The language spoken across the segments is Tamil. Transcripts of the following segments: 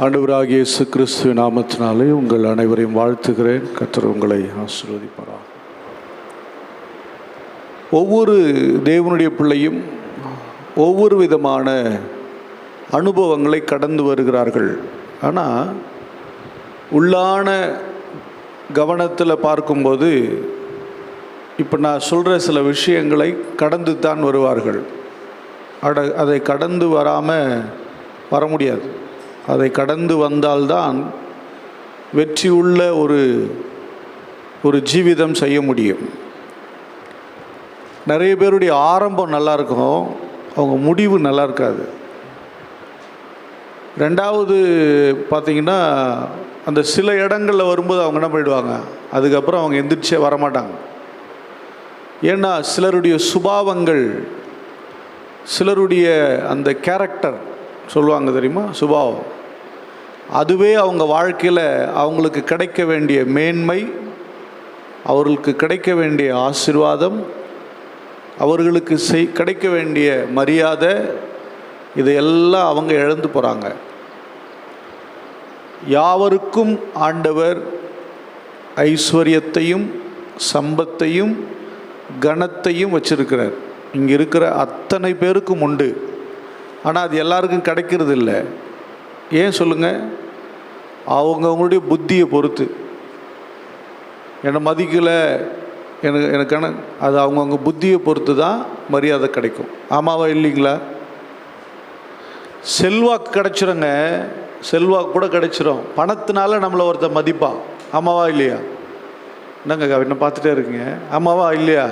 ஆண்டவராகிய இயேசு கிறிஸ்துவின் நாமத்தினாலே உங்கள் அனைவரையும் வாழ்த்துகிறேன். கர்த்தர் உங்களை ஆசீர்வதிப்பாராக. ஒவ்வொரு தேவனுடைய பிள்ளையும் ஒவ்வொரு விதமான அனுபவங்களை கடந்து வருகிறார்கள். ஆனால் உள்ளான கவனத்தில் பார்க்கும்போது இப்போ நான் சொல்கிற சில விஷயங்களை கடந்து தான் வருவார்கள். அதை கடந்து வராமல் வர முடியாது. அதை கடந்து வந்தால்தான் வெற்றி உள்ள ஒரு ஜீவிதம் செய்ய முடியும். நிறைய பேருடைய ஆரம்பம் நல்லா இருக்கும், அவங்க முடிவு நல்லா இருக்காது. ரெண்டாவது பார்த்திங்கன்னா, அந்த சில இடங்களில் வரும்போது அவங்க என்ன பண்ணிடுவாங்க, அதுக்கப்புறம் அவங்க எந்திரிச்சே வரமாட்டாங்க. ஏன்னா சிலருடைய சுபாவங்கள், சிலருடைய அந்த கேரக்டர் சொல்லுவாங்க தெரியுமா, சுபாவம், அதுவே அவங்க வாழ்க்கையில் அவங்களுக்கு கிடைக்க வேண்டிய மேன்மை, அவர்களுக்கு கிடைக்க வேண்டிய ஆசீர்வாதம், அவர்களுக்கு கிடைக்க வேண்டிய மரியாதை, இதையெல்லாம் அவங்க இழந்து போகிறாங்க. யாவருக்கும் ஆண்டவர் ஐஸ்வர்யத்தையும் சம்பத்தையும் கனத்தையும் வச்சிருக்கிறார். இங்கே இருக்கிற அத்தனை பேருக்கும் உண்டு. ஆனால் அது எல்லாருக்கும் கிடைக்கிறது இல்லை. ஏன் சொல்லுங்கள்? அவங்கவுங்களுடைய புத்தியை பொறுத்து. என்னை மதிக்கலை, எனக்கான அது அவங்கவுங்க புத்தியை பொறுத்து தான் மரியாதை கிடைக்கும். ஆமாவா இல்லைங்களா? செல்வாக்கு கிடைச்சிருங்க, செல்வாக்கு கூட கிடைச்சிரும். பணத்தினால நம்மளை ஒருத்தர் மதிப்பான். ஆமாவா இல்லையா? என்னங்க என்ன பார்த்துட்டே இருக்குங்க? ஆமாவா இல்லையா?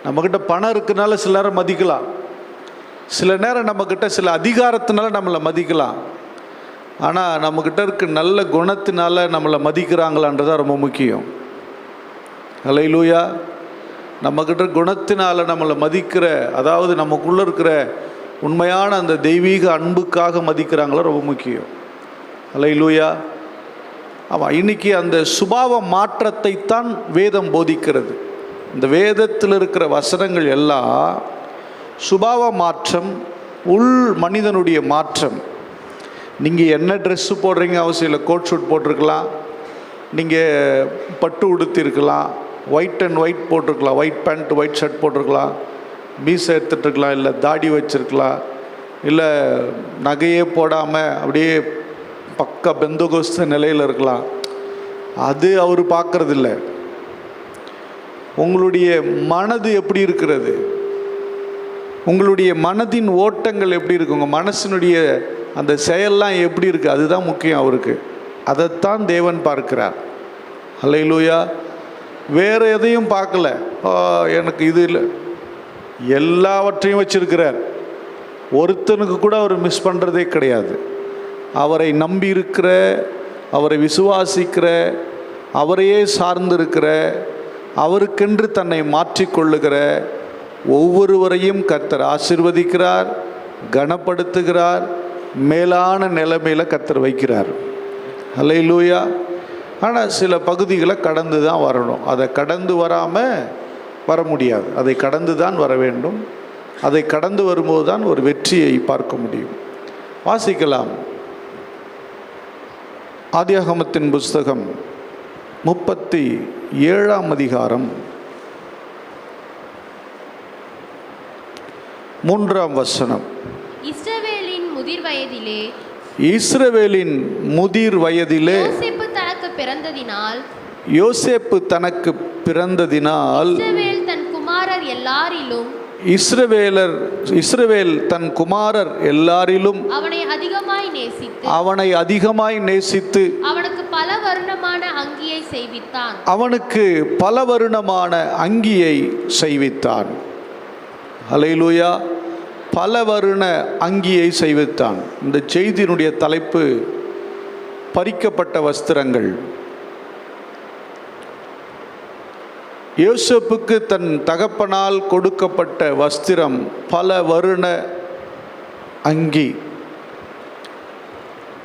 நம்மக்கிட்ட பணம் இருக்குனால சில நேரம் மதிக்கலாம், சில நேரம் நம்மக்கிட்ட சில அதிகாரத்தினால நம்மளை மதிக்கலாம். ஆனால் நம்மக்கிட்ட இருக்க நல்ல குணத்தினால நம்மளை மதிக்கிறாங்களான்றதான் ரொம்ப முக்கியம். அல்லேலூயா. நம்மக்கிட்ட குணத்தினால நம்மளை மதிக்கிற, அதாவது நமக்குள்ளே இருக்கிற உண்மையான அந்த தெய்வீக அன்புக்காக மதிக்கிறாங்களோ ரொம்ப முக்கியம். அல்லேலூயா. ஆமாம், இன்றைக்கி அந்த சுபாவ மாற்றத்தை தான் வேதம் போதிக்கிறது. இந்த வேதத்தில் இருக்கிற வசனங்கள் எல்லாம் சுபாவ மாற்றம், உள் மனிதனுடைய மாற்றம். நீங்கள் என்ன ட்ரெஸ்ஸு போடுறீங்க அவசியம் இல்லை. கோட் ஷூட் போட்டிருக்கலாம், நீங்கள் பட்டு உடுத்திருக்கலாம், ஒயிட் அண்ட் ஒயிட் போட்டிருக்கலாம், ஒயிட் பேண்ட் ஒயிட் ஷர்ட் போட்டிருக்கலாம், மீசை எடுத்துகிட்ருக்கலாம், இல்லை தாடி வச்சுருக்கலாம், இல்லை நகையே போடாமல் அப்படியே பக்கா பெந்தகோஸ்த நிலையில் இருக்கலாம். அது அவர் பார்க்குறதில்ல. உங்களுடைய மனது எப்படி இருக்கிறது, உங்களுடைய மனதின் ஓட்டங்கள் எப்படி இருக்குது, உங்கள் மனசினுடைய அந்த செயல்லாம் எப்படி இருக்குது, அதுதான் முக்கியம் அவருக்கு. அதைத்தான் தேவன் பார்க்கிறார். அல்லேலூயா. வேறு எதையும் பார்க்கல. எனக்கு இது இல்லை, எல்லாவற்றையும் வச்சிருக்கிறார். ஒருத்தனுக்கு கூட அவர் மிஸ் பண்ணுறதே கிடையாது. அவரை நம்பி இருக்கிற, அவரை விசுவாசிக்கிற, அவரையே சார்ந்திருக்கிற, அவருக்கென்று தன்னை மாற்றிக்கொள்ளுகிற ஒவ்வொருவரையும் கர்த்தர் ஆசீர்வதிக்கிறார், கனப்படுத்துகிறார், மேலான நிலைமையில் கர்த்தர் வைக்கிறார். அல்லேலூயா. ஆனால் சில பகுதிகளை கடந்து தான் வரணும். அதை கடந்து வராமல் வர முடியாது. அதை கடந்து தான் வர வேண்டும். அதை கடந்து வரும்போது தான் ஒரு வெற்றியை பார்க்க முடியும். வாசிக்கலாம். ஆதியாகமத்தின் புஸ்தகம் 37ஆம் அதிகாரம் 3ஆம் வசனம். இஸ்ரவேலின் முதிர் வயதிலே யோசேப்பு தனக்கு பிறந்ததினால் இஸ்ரவேல் தன் குமாரர் எல்லாரிலும் அவனை அதிகமாய் நேசித்து அவனுக்கு பல வருணமான அங்கியை செய்வித்தான். அல்லேலூயா. பல வருண அங்கியை செய்வித்தான். இந்த செய்தியினுடைய தலைப்பு பறிக்கப்பட்ட வஸ்திரங்கள். யோசேப்புக்கு தன் தகப்பனால் கொடுக்கப்பட்ட வஸ்திரம் பல வருண அங்கி.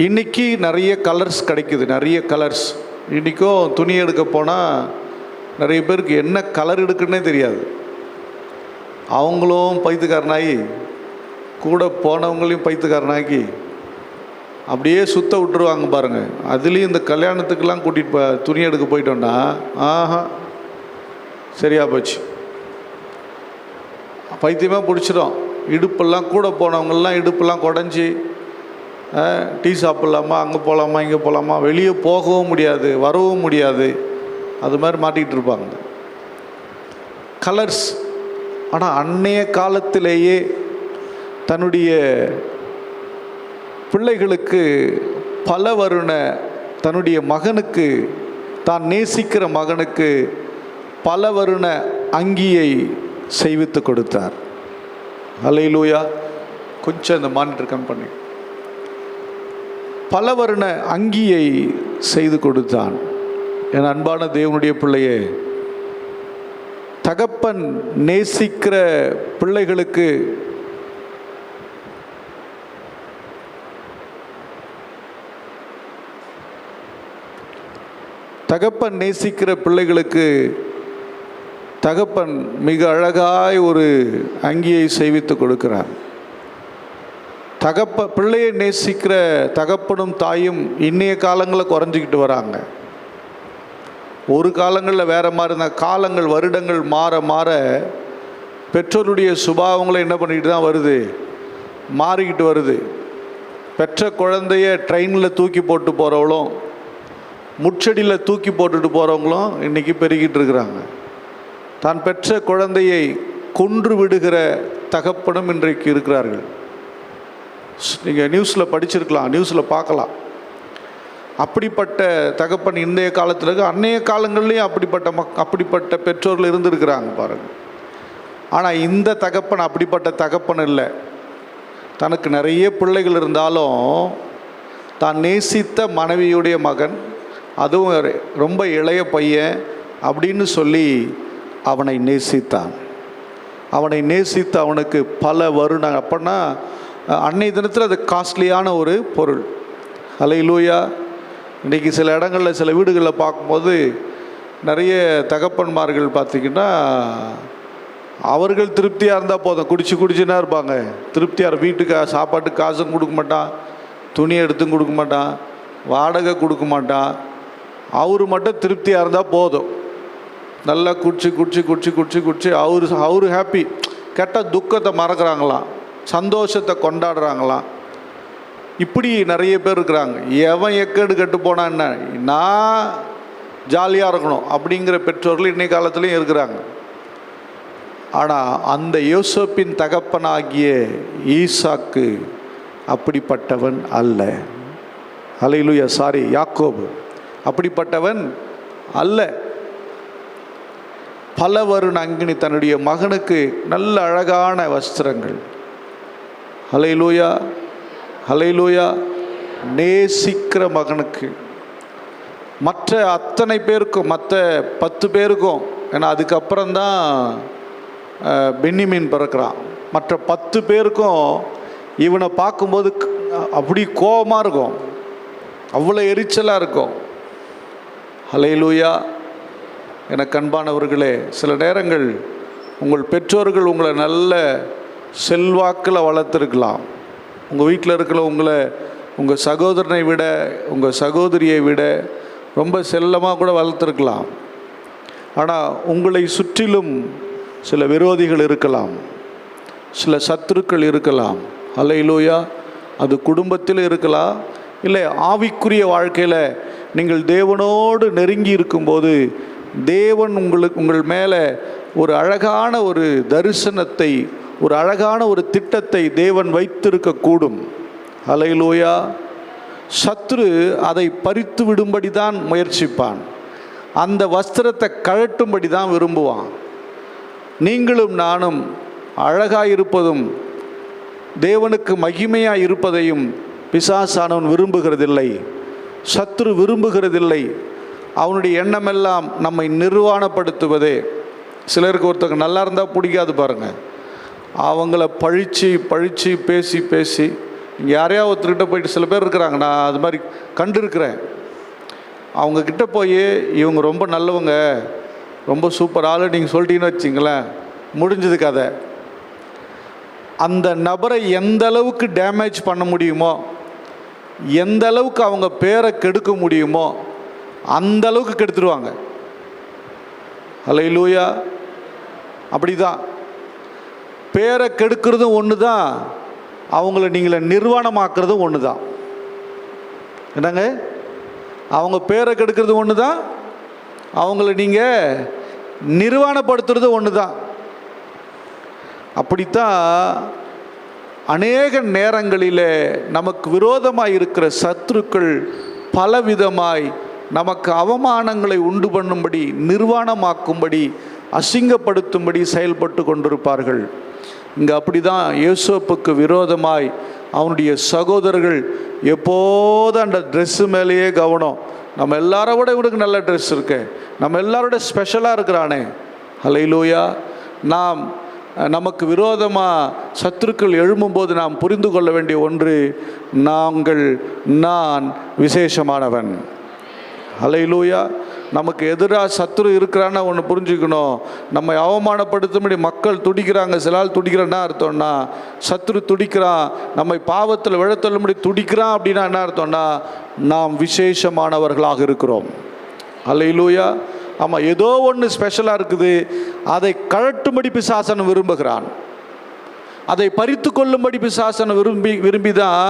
இன்றைக்கி நிறைய கலர்ஸ் கிடைக்குது, நிறைய கலர்ஸ். இன்றைக்கும் துணி எடுக்க போனால் நிறைய பேருக்கு என்ன கலர் எடுக்குன்னே தெரியாது. அவங்களும் பைத்தியக்காரனாகி கூட போனவங்களையும் பைத்தியக்காரனாக்கி அப்படியே சுத்த விட்டுருவாங்க பாருங்கள். அதுலேயும் இந்த கல்யாணத்துக்கெல்லாம் கூட்டிகிட்டு துணி எடுக்க போயிட்டோன்னா ஆஹா சரியா போச்சு, பைத்தியமாக பிடிச்சிடும். இடுப்பெல்லாம் கூட போனவங்கெல்லாம் இடுப்பெல்லாம் குடஞ்சி டீ சாப்பிட்லாமா, அங்கே போகலாமா, இங்கே போகலாமா, வெளியே போகவும் முடியாது, வரவும் முடியாது, அது மாதிரி மாட்டிகிட்டு இருப்பாங்க. கலர்ஸ். ஆனால் அன்னைய காலத்திலேயே தன்னுடைய பிள்ளைகளுக்கு பல வருண தன்னுடைய மகனுக்கு, தான் நேசிக்கிற மகனுக்கு பல வருண அங்கியை செய்வித்து கொடுத்தார். அல்லேலூயா. கொஞ்சம் இந்த மானிட்டர் கம் பண்ணி. பல வருண அங்கியை செய்து கொடுத்தான். என் அன்பான தேவனுடைய பிள்ளையே, தகப்பன் நேசிக்கிற பிள்ளைகளுக்கு தகப்பன் மிக அழகாய் ஒரு அங்கியை செய்வித்து கொடுக்கிறார். பிள்ளையை நேசிக்கிற தகப்பனும் தாயும் இன்னைய காலங்களில் குறைஞ்சிக்கிட்டு வராங்க. ஒரு காலங்களில் வேறு மாதிரி இருந்தால் காலங்கள் வருடங்கள் மாற மாற பெற்றோருடைய சுபாவங்களும் என்ன பண்ணிக்கிட்டு தான் வருது, மாறிக்கிட்டு வருது. பெற்ற குழந்தைய ட்ரெயினில் தூக்கி போட்டு போகிறவங்களும் முச்சடியில் தூக்கி போட்டுட்டு போகிறவங்களும் இன்றைக்கி பெருகிட்டு இருக்கிறாங்க. தான் பெற்ற குழந்தையை கொன்று விடுகிற தகப்பனும் இன்றைக்கு இருக்கிறார்கள். நீங்கள் நியூஸில் படிச்சிருக்கலாம், நியூஸில் பார்க்கலாம். அப்படிப்பட்ட தகப்பன் இன்றைய காலத்தில் இருக்க, அன்றைய காலங்கள்லேயும் அப்படிப்பட்ட பெற்றோர்கள் இருந்திருக்கிறாங்க பாருங்கள். ஆனால் இந்த தகப்பன் அப்படிப்பட்ட தகப்பன் இல்லை. தனக்கு நிறைய பிள்ளைகள் இருந்தாலும் தான் நேசித்த மனைவியுடைய மகன், அதுவும் ரொம்ப இளைய பையன் அப்படின்னு சொல்லி அவனை நேசித்தான். அவனை நேசித்து அவனுக்கு பல வருணம். அப்படின்னா அன்னைய தினத்தில் அது காஸ்ட்லியான ஒரு பொருள். அல்லேலூயா. இன்றைக்கி சில இடங்களில் சில வீடுகளில் பார்க்கும்போது நிறைய தகப்பன்மார்கள் பார்த்திங்கன்னா அவர்கள் திருப்தியாக இருந்தால் போதும், குடிச்சுன்னா இருப்பாங்க. திருப்தியாக வீட்டுக்கு சாப்பாட்டுக்கு காசும் கொடுக்க மாட்டான், துணி எடுத்தும் கொடுக்க மாட்டான், வாடகை கொடுக்க மாட்டான். அவர் மட்டும் திருப்தியாக இருந்தால் போதும். நல்லா குடிச்சு அவரு ஹாப்பி. கெட்ட துக்கத்தை மறக்கிறாங்களாம், சந்தோஷத்தை கொண்டாடுறாங்களாம். இப்படி நிறைய பேர் இருக்கிறாங்க. எவன் எக்கேடு கெட்டு போனான் என்ன, நான் ஜாலியாக இருக்கணும் அப்படிங்கிற பெற்றோர்கள் இன்றைய காலத்துலேயும் இருக்கிறாங்க. ஆனால் அந்த யோசேப்பின் தகப்பனாகிய ஈசாக்கு அப்படிப்பட்டவன் அல்ல. அல்லேலூயா. யாக்கோபு அப்படிப்பட்டவன் அல்ல. பல வருண அங்கினி, தன்னுடைய மகனுக்கு நல்ல அழகான வஸ்திரங்கள். அல்லேலூயா. நேசிக்கிற மகனுக்கு. மற்ற அத்தனை பேருக்கும், மற்ற 10 பேருக்கும், ஏன்னா அதுக்கப்புறம்தான் பென்னிமீன் பிறக்கிறான். மற்ற 10 பேருக்கும் இவனை பார்க்கும்போது அப்படி கோபமாக இருக்கும், அவ்வளோ எரிச்சலாக இருக்கும். அல்லேலூயா. எனக்கு அன்பானவர்களே, சில நேரங்கள் உங்கள் பெற்றோர்கள் உங்களை நல்ல செல்வாக்கில் வளர்த்துருக்கலாம். உங்கள் வீட்டில் இருக்கிற உங்கள் சகோதரனை விட, உங்கள் சகோதரியை விட ரொம்ப செல்லமாக கூட வளர்த்துருக்கலாம். ஆனால் உங்களை சுற்றிலும் சில விரோதிகள் இருக்கலாம், சில சத்துருக்கள் இருக்கலாம். அல்லேலூயா. அது குடும்பத்தில் இருக்கலாம், இல்லை ஆவிக்குரிய வாழ்க்கையில் நீங்கள் தேவனோடு நெருங்கி இருக்கும்போது தேவன் உங்கள் மேலே ஒரு அழகான ஒரு தரிசனத்தை, ஒரு அழகான ஒரு திட்டத்தை தேவன் வைத்திருக்கக்கூடும். அல்லேலூயா. சத்ரு அதை பறித்து விடும்படி தான் முயற்சிப்பான், அந்த வஸ்திரத்தை கழட்டும்படி தான் விரும்புவான். நீங்களும் நானும் அழகாயிருப்பதும் தேவனுக்கு மகிமையாக இருப்பதையும் பிசாசானவன் விரும்புகிறதில்லை, சத்ரு விரும்புகிறதில்லை. அவனுடைய எண்ணமெல்லாம் நம்மை நிர்வாணப்படுத்துவதே. சிலருக்கு ஒருத்தங்க நல்லா இருந்தால் பிடிக்காது பாருங்கள், அவங்கள பழித்து பேசி இங்கே யாரையா ஒருத்தர்கிட்ட போயிட்டு, சில பேர் இருக்கிறாங்க, நான் அது மாதிரி கண்டிருக்கிறேன். அவங்கக்கிட்ட போய் இவங்க ரொம்ப நல்லவங்க, ரொம்ப சூப்பர் ஆளு நீங்கள் சொல்லிட்டீங்கன்னு வச்சிங்களேன், முடிஞ்சது கதை. அந்த நபரை எந்த அளவுக்கு டேமேஜ் பண்ண முடியுமோ எந்த அளவுக்கு அவங்க பேரை கெடுக்க முடியுமோ அந்த அளவுக்கு கெடுத்துருவாங்க. அல்லேலூயா. அப்படிதான் பேரை கெடுக்கிறதும் ஒன்று தான், அவங்கள நீங்கள நிர்வாணமாக்குறதும் ஒன்று தான். என்னங்க, அவங்க பேரை கெடுக்கிறது ஒன்று தான், அவங்கள நீங்கள் நிர்வாணப்படுத்துறது ஒன்று தான். அப்படித்தான் அநேக நேரங்களில் நமக்கு விரோதமாய் இருக்கிற சத்துருக்கள் பலவிதமாய் நமக்கு அவமானங்களை உண்டு பண்ணும்படி, நிர்வாணமாக்கும்படி, அசிங்கப்படுத்தும்படி செயல்பட்டு கொண்டிருப்பார்கள். இங்கே அப்படி தான் யோசேப்புக்கு விரோதமாய் அவனுடைய சகோதரர்கள் எப்போதும் அந்த ட்ரெஸ்ஸு மேலேயே கவனம். நம்ம எல்லாரை விட இவனுக்கு நல்ல ட்ரெஸ் இருக்கு, நம்ம எல்லாரோட ஸ்பெஷலாக இருக்கிறானே. அல்லேலூயா. நமக்கு விரோதமாக சத்துருக்கள் எழும்பும்போது நாம் புரிந்து கொள்ள வேண்டிய ஒன்று, நான் விசேஷமானவன். அல்லேலூயா. நமக்கு எதிராக சத்துரு இருக்கிறான்னு ஒன்று புரிஞ்சுக்கணும். நம்மை அவமானப்படுத்தும்படி மக்கள் துடிக்கிறாங்க, சில ஆள் துடிக்கிறேன்னா அர்த்தம்னா சத்துரு துடிக்கிறான், நம்மை பாவத்தில் விழத்தள்ளும்படி துடிக்கிறான் அப்படின்னா என்ன அர்த்தம்னா நாம் விசேஷமானவர்களாக இருக்கிறோம். அல்லேலூயா. ஆமாம், ஏதோ ஒன்று ஸ்பெஷலாக இருக்குது, அதை கழட்டும்படி பிசாசன் விரும்புகிறான், அதை பறித்து கொள்ளும்படி பிசாசனை விரும்பி தான்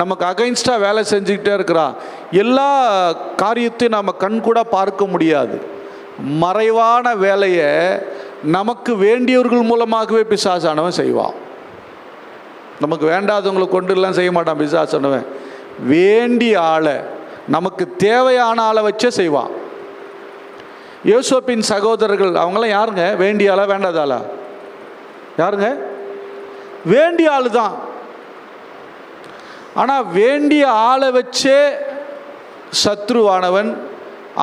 நமக்கு அகைன்ஸ்டாக வேலை செஞ்சுக்கிட்டே இருக்கிறான். எல்லா காரியத்தையும் நாம் கண்கூட பார்க்க முடியாது. மறைவான வேலையை நமக்கு வேண்டியவர்கள் மூலமாகவே பிசாசானவன் செய்வான். நமக்கு வேண்டாதவங்களை கொண்டுலாம் செய்ய மாட்டான் பிசாசானவன். வேண்டிய ஆளை, நமக்கு தேவையான ஆளை வச்சே செய்வான். யோசேப்பின் சகோதரர்கள் அவங்களாம் யாருங்க? வேண்டிய ஆளா வேண்டாத ஆளா? யாருங்க? வேண்டிய ஆள் தான். ஆனால் வேண்டிய ஆளை வச்சே சத்ருவானவன்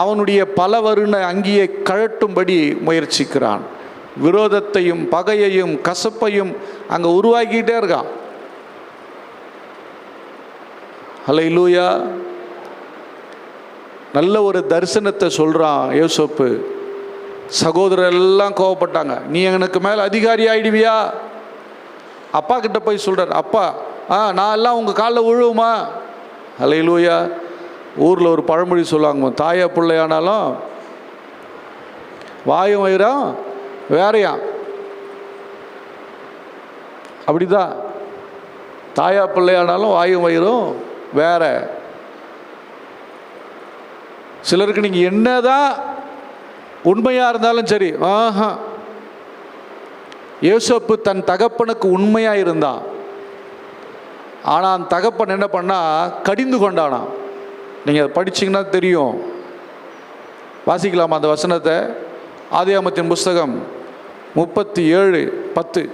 அவனுடைய பல வருண அங்கியை கழட்டும்படி முயற்சிக்கிறான். விரோதத்தையும் பகையையும் கசப்பையும் அங்கே உருவாக்கிட்டே இருக்கான். அல்லேலூயா. நல்ல ஒரு தரிசனத்தை சொல்கிறான் யோசேப்பு. சகோதரர் எல்லாம் கோவப்பட்டாங்க, நீ எனக்கு மேலே அதிகாரி ஆயிடுவியா? அப்பா கிட்ட போய் சொல்கிறார், அப்பா நான் எல்லாம் உங்கள் காலில் விழுவுமா? அல்லேலூயா. ஊரில் ஒரு பழமொழி சொல்லுவாங்க, தாயா பிள்ளையானாலும் வாயும் வயிறாம் வேறையாம். அப்படிதான், தாயா பிள்ளையானாலும் வாயும் வயிறும் வேற. சிலருக்கு நீங்கள் என்னதான் உண்மையாக இருந்தாலும் சரி, யோசேப்பு தன் தகப்பனுக்கு உண்மையாக இருந்தான். ஆனால் அந்த தகப்பன் என்ன பண்ணா, கடிந்து கொண்டானான். நீங்கள் அதை படிச்சிங்கன்னா தெரியும். வாசிக்கலாமா அந்த வசனத்தை? ஆதியாகமத்தின் புஸ்தகம் 37:10.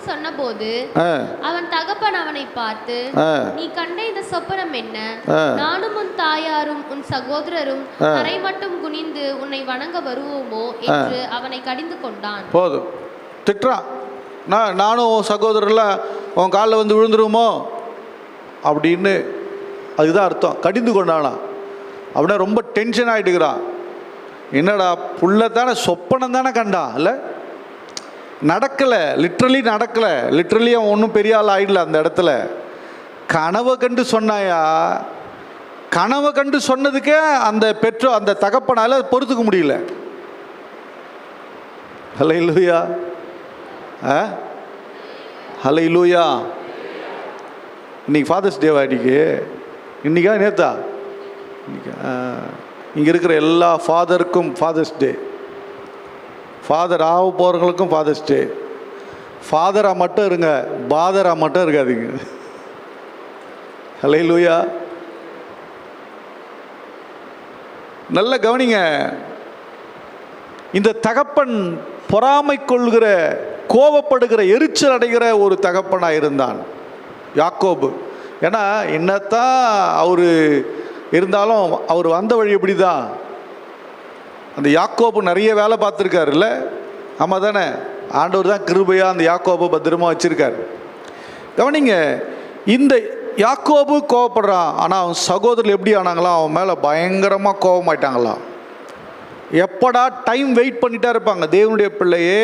சொன்னபோது அவன் தகப்பன் அவனை பார்த்து, நீ கண்ட இந்த சொப்பனம் என்ன? நானும் உன் தாயாரும் உன் சகோதரரும் தரை மட்டும் குனிந்து உன்னை வணங்க வருவோமோ என்று அவனை கடிந்து கொண்டான். போதும், திட்டுறான். நானும் உன் சகோதரர்லாம் உன் காலில் வந்து விழுந்துருவோமோ அப்படின்னு. அதுதான் அர்த்தம், கடிந்து கொண்டானா. அப்படின்னா ரொம்ப டென்ஷன் ஆகிட்டுக்கிறான். என்னடா புள்ள தானே, சொப்பனம் தானே கண்டான், இல்லை நடக்கலை, லிட்ரலி நடக்கலை. லிட்ரலி அவன் ஒன்றும் பெரிய ஆள் ஆயிடல அந்த இடத்துல. கனவை கண்டு சொன்னாயா? கனவை கண்டு சொன்னதுக்கே அந்த அந்த தகப்பனால பொறுத்துக்க முடியல. ஹல்லேலூயா. ஹல்லேலூயா. இன்னைக்கு ஃபாதர்ஸ் டேவா? இன்னைக்கா நேத்தா? இங்கே இருக்கிற எல்லா ஃபாதருக்கும் ஃபாதர்ஸ் டே. ஃபாதர் ஆக போகிறவங்களுக்கும் ஃபாதர்ஸ் டே. ஃபாதராக மட்டும் இருங்க, பாதராக மட்டும் இருக்காதீங்க. ஹல்லேலூயா. நல்ல கவனிங்க. இந்த தகப்பன் பொறாமை கொள்கிற, கோபப்படுகிற, எரிச்சல் அடைகிற ஒரு தகப்பனாக இருந்தான் யாக்கோபு. ஏன்னா என்னத்தான் அவர் இருந்தாலும் அவர் வந்த வழி எப்படி தான். அந்த யாக்கோபு நிறைய வேலை பார்த்துருக்காருல்ல? ஆமாம் தானே? ஆண்டவர் தான் கிருபையாக அந்த யாக்கோபு பத்திரமா வச்சுருக்கார். கவனிங்க, இந்த யாக்கோபு கோவப்படுறான். ஆனால் அவன் சகோதரர்கள் எப்படி ஆனாங்களாம்? அவன் மேலே பயங்கரமாக கோபமாயிட்டாங்களாம். எப்படா டைம் வெயிட் பண்ணிட்டா இருப்பாங்க. தேவனுடைய பிள்ளையே,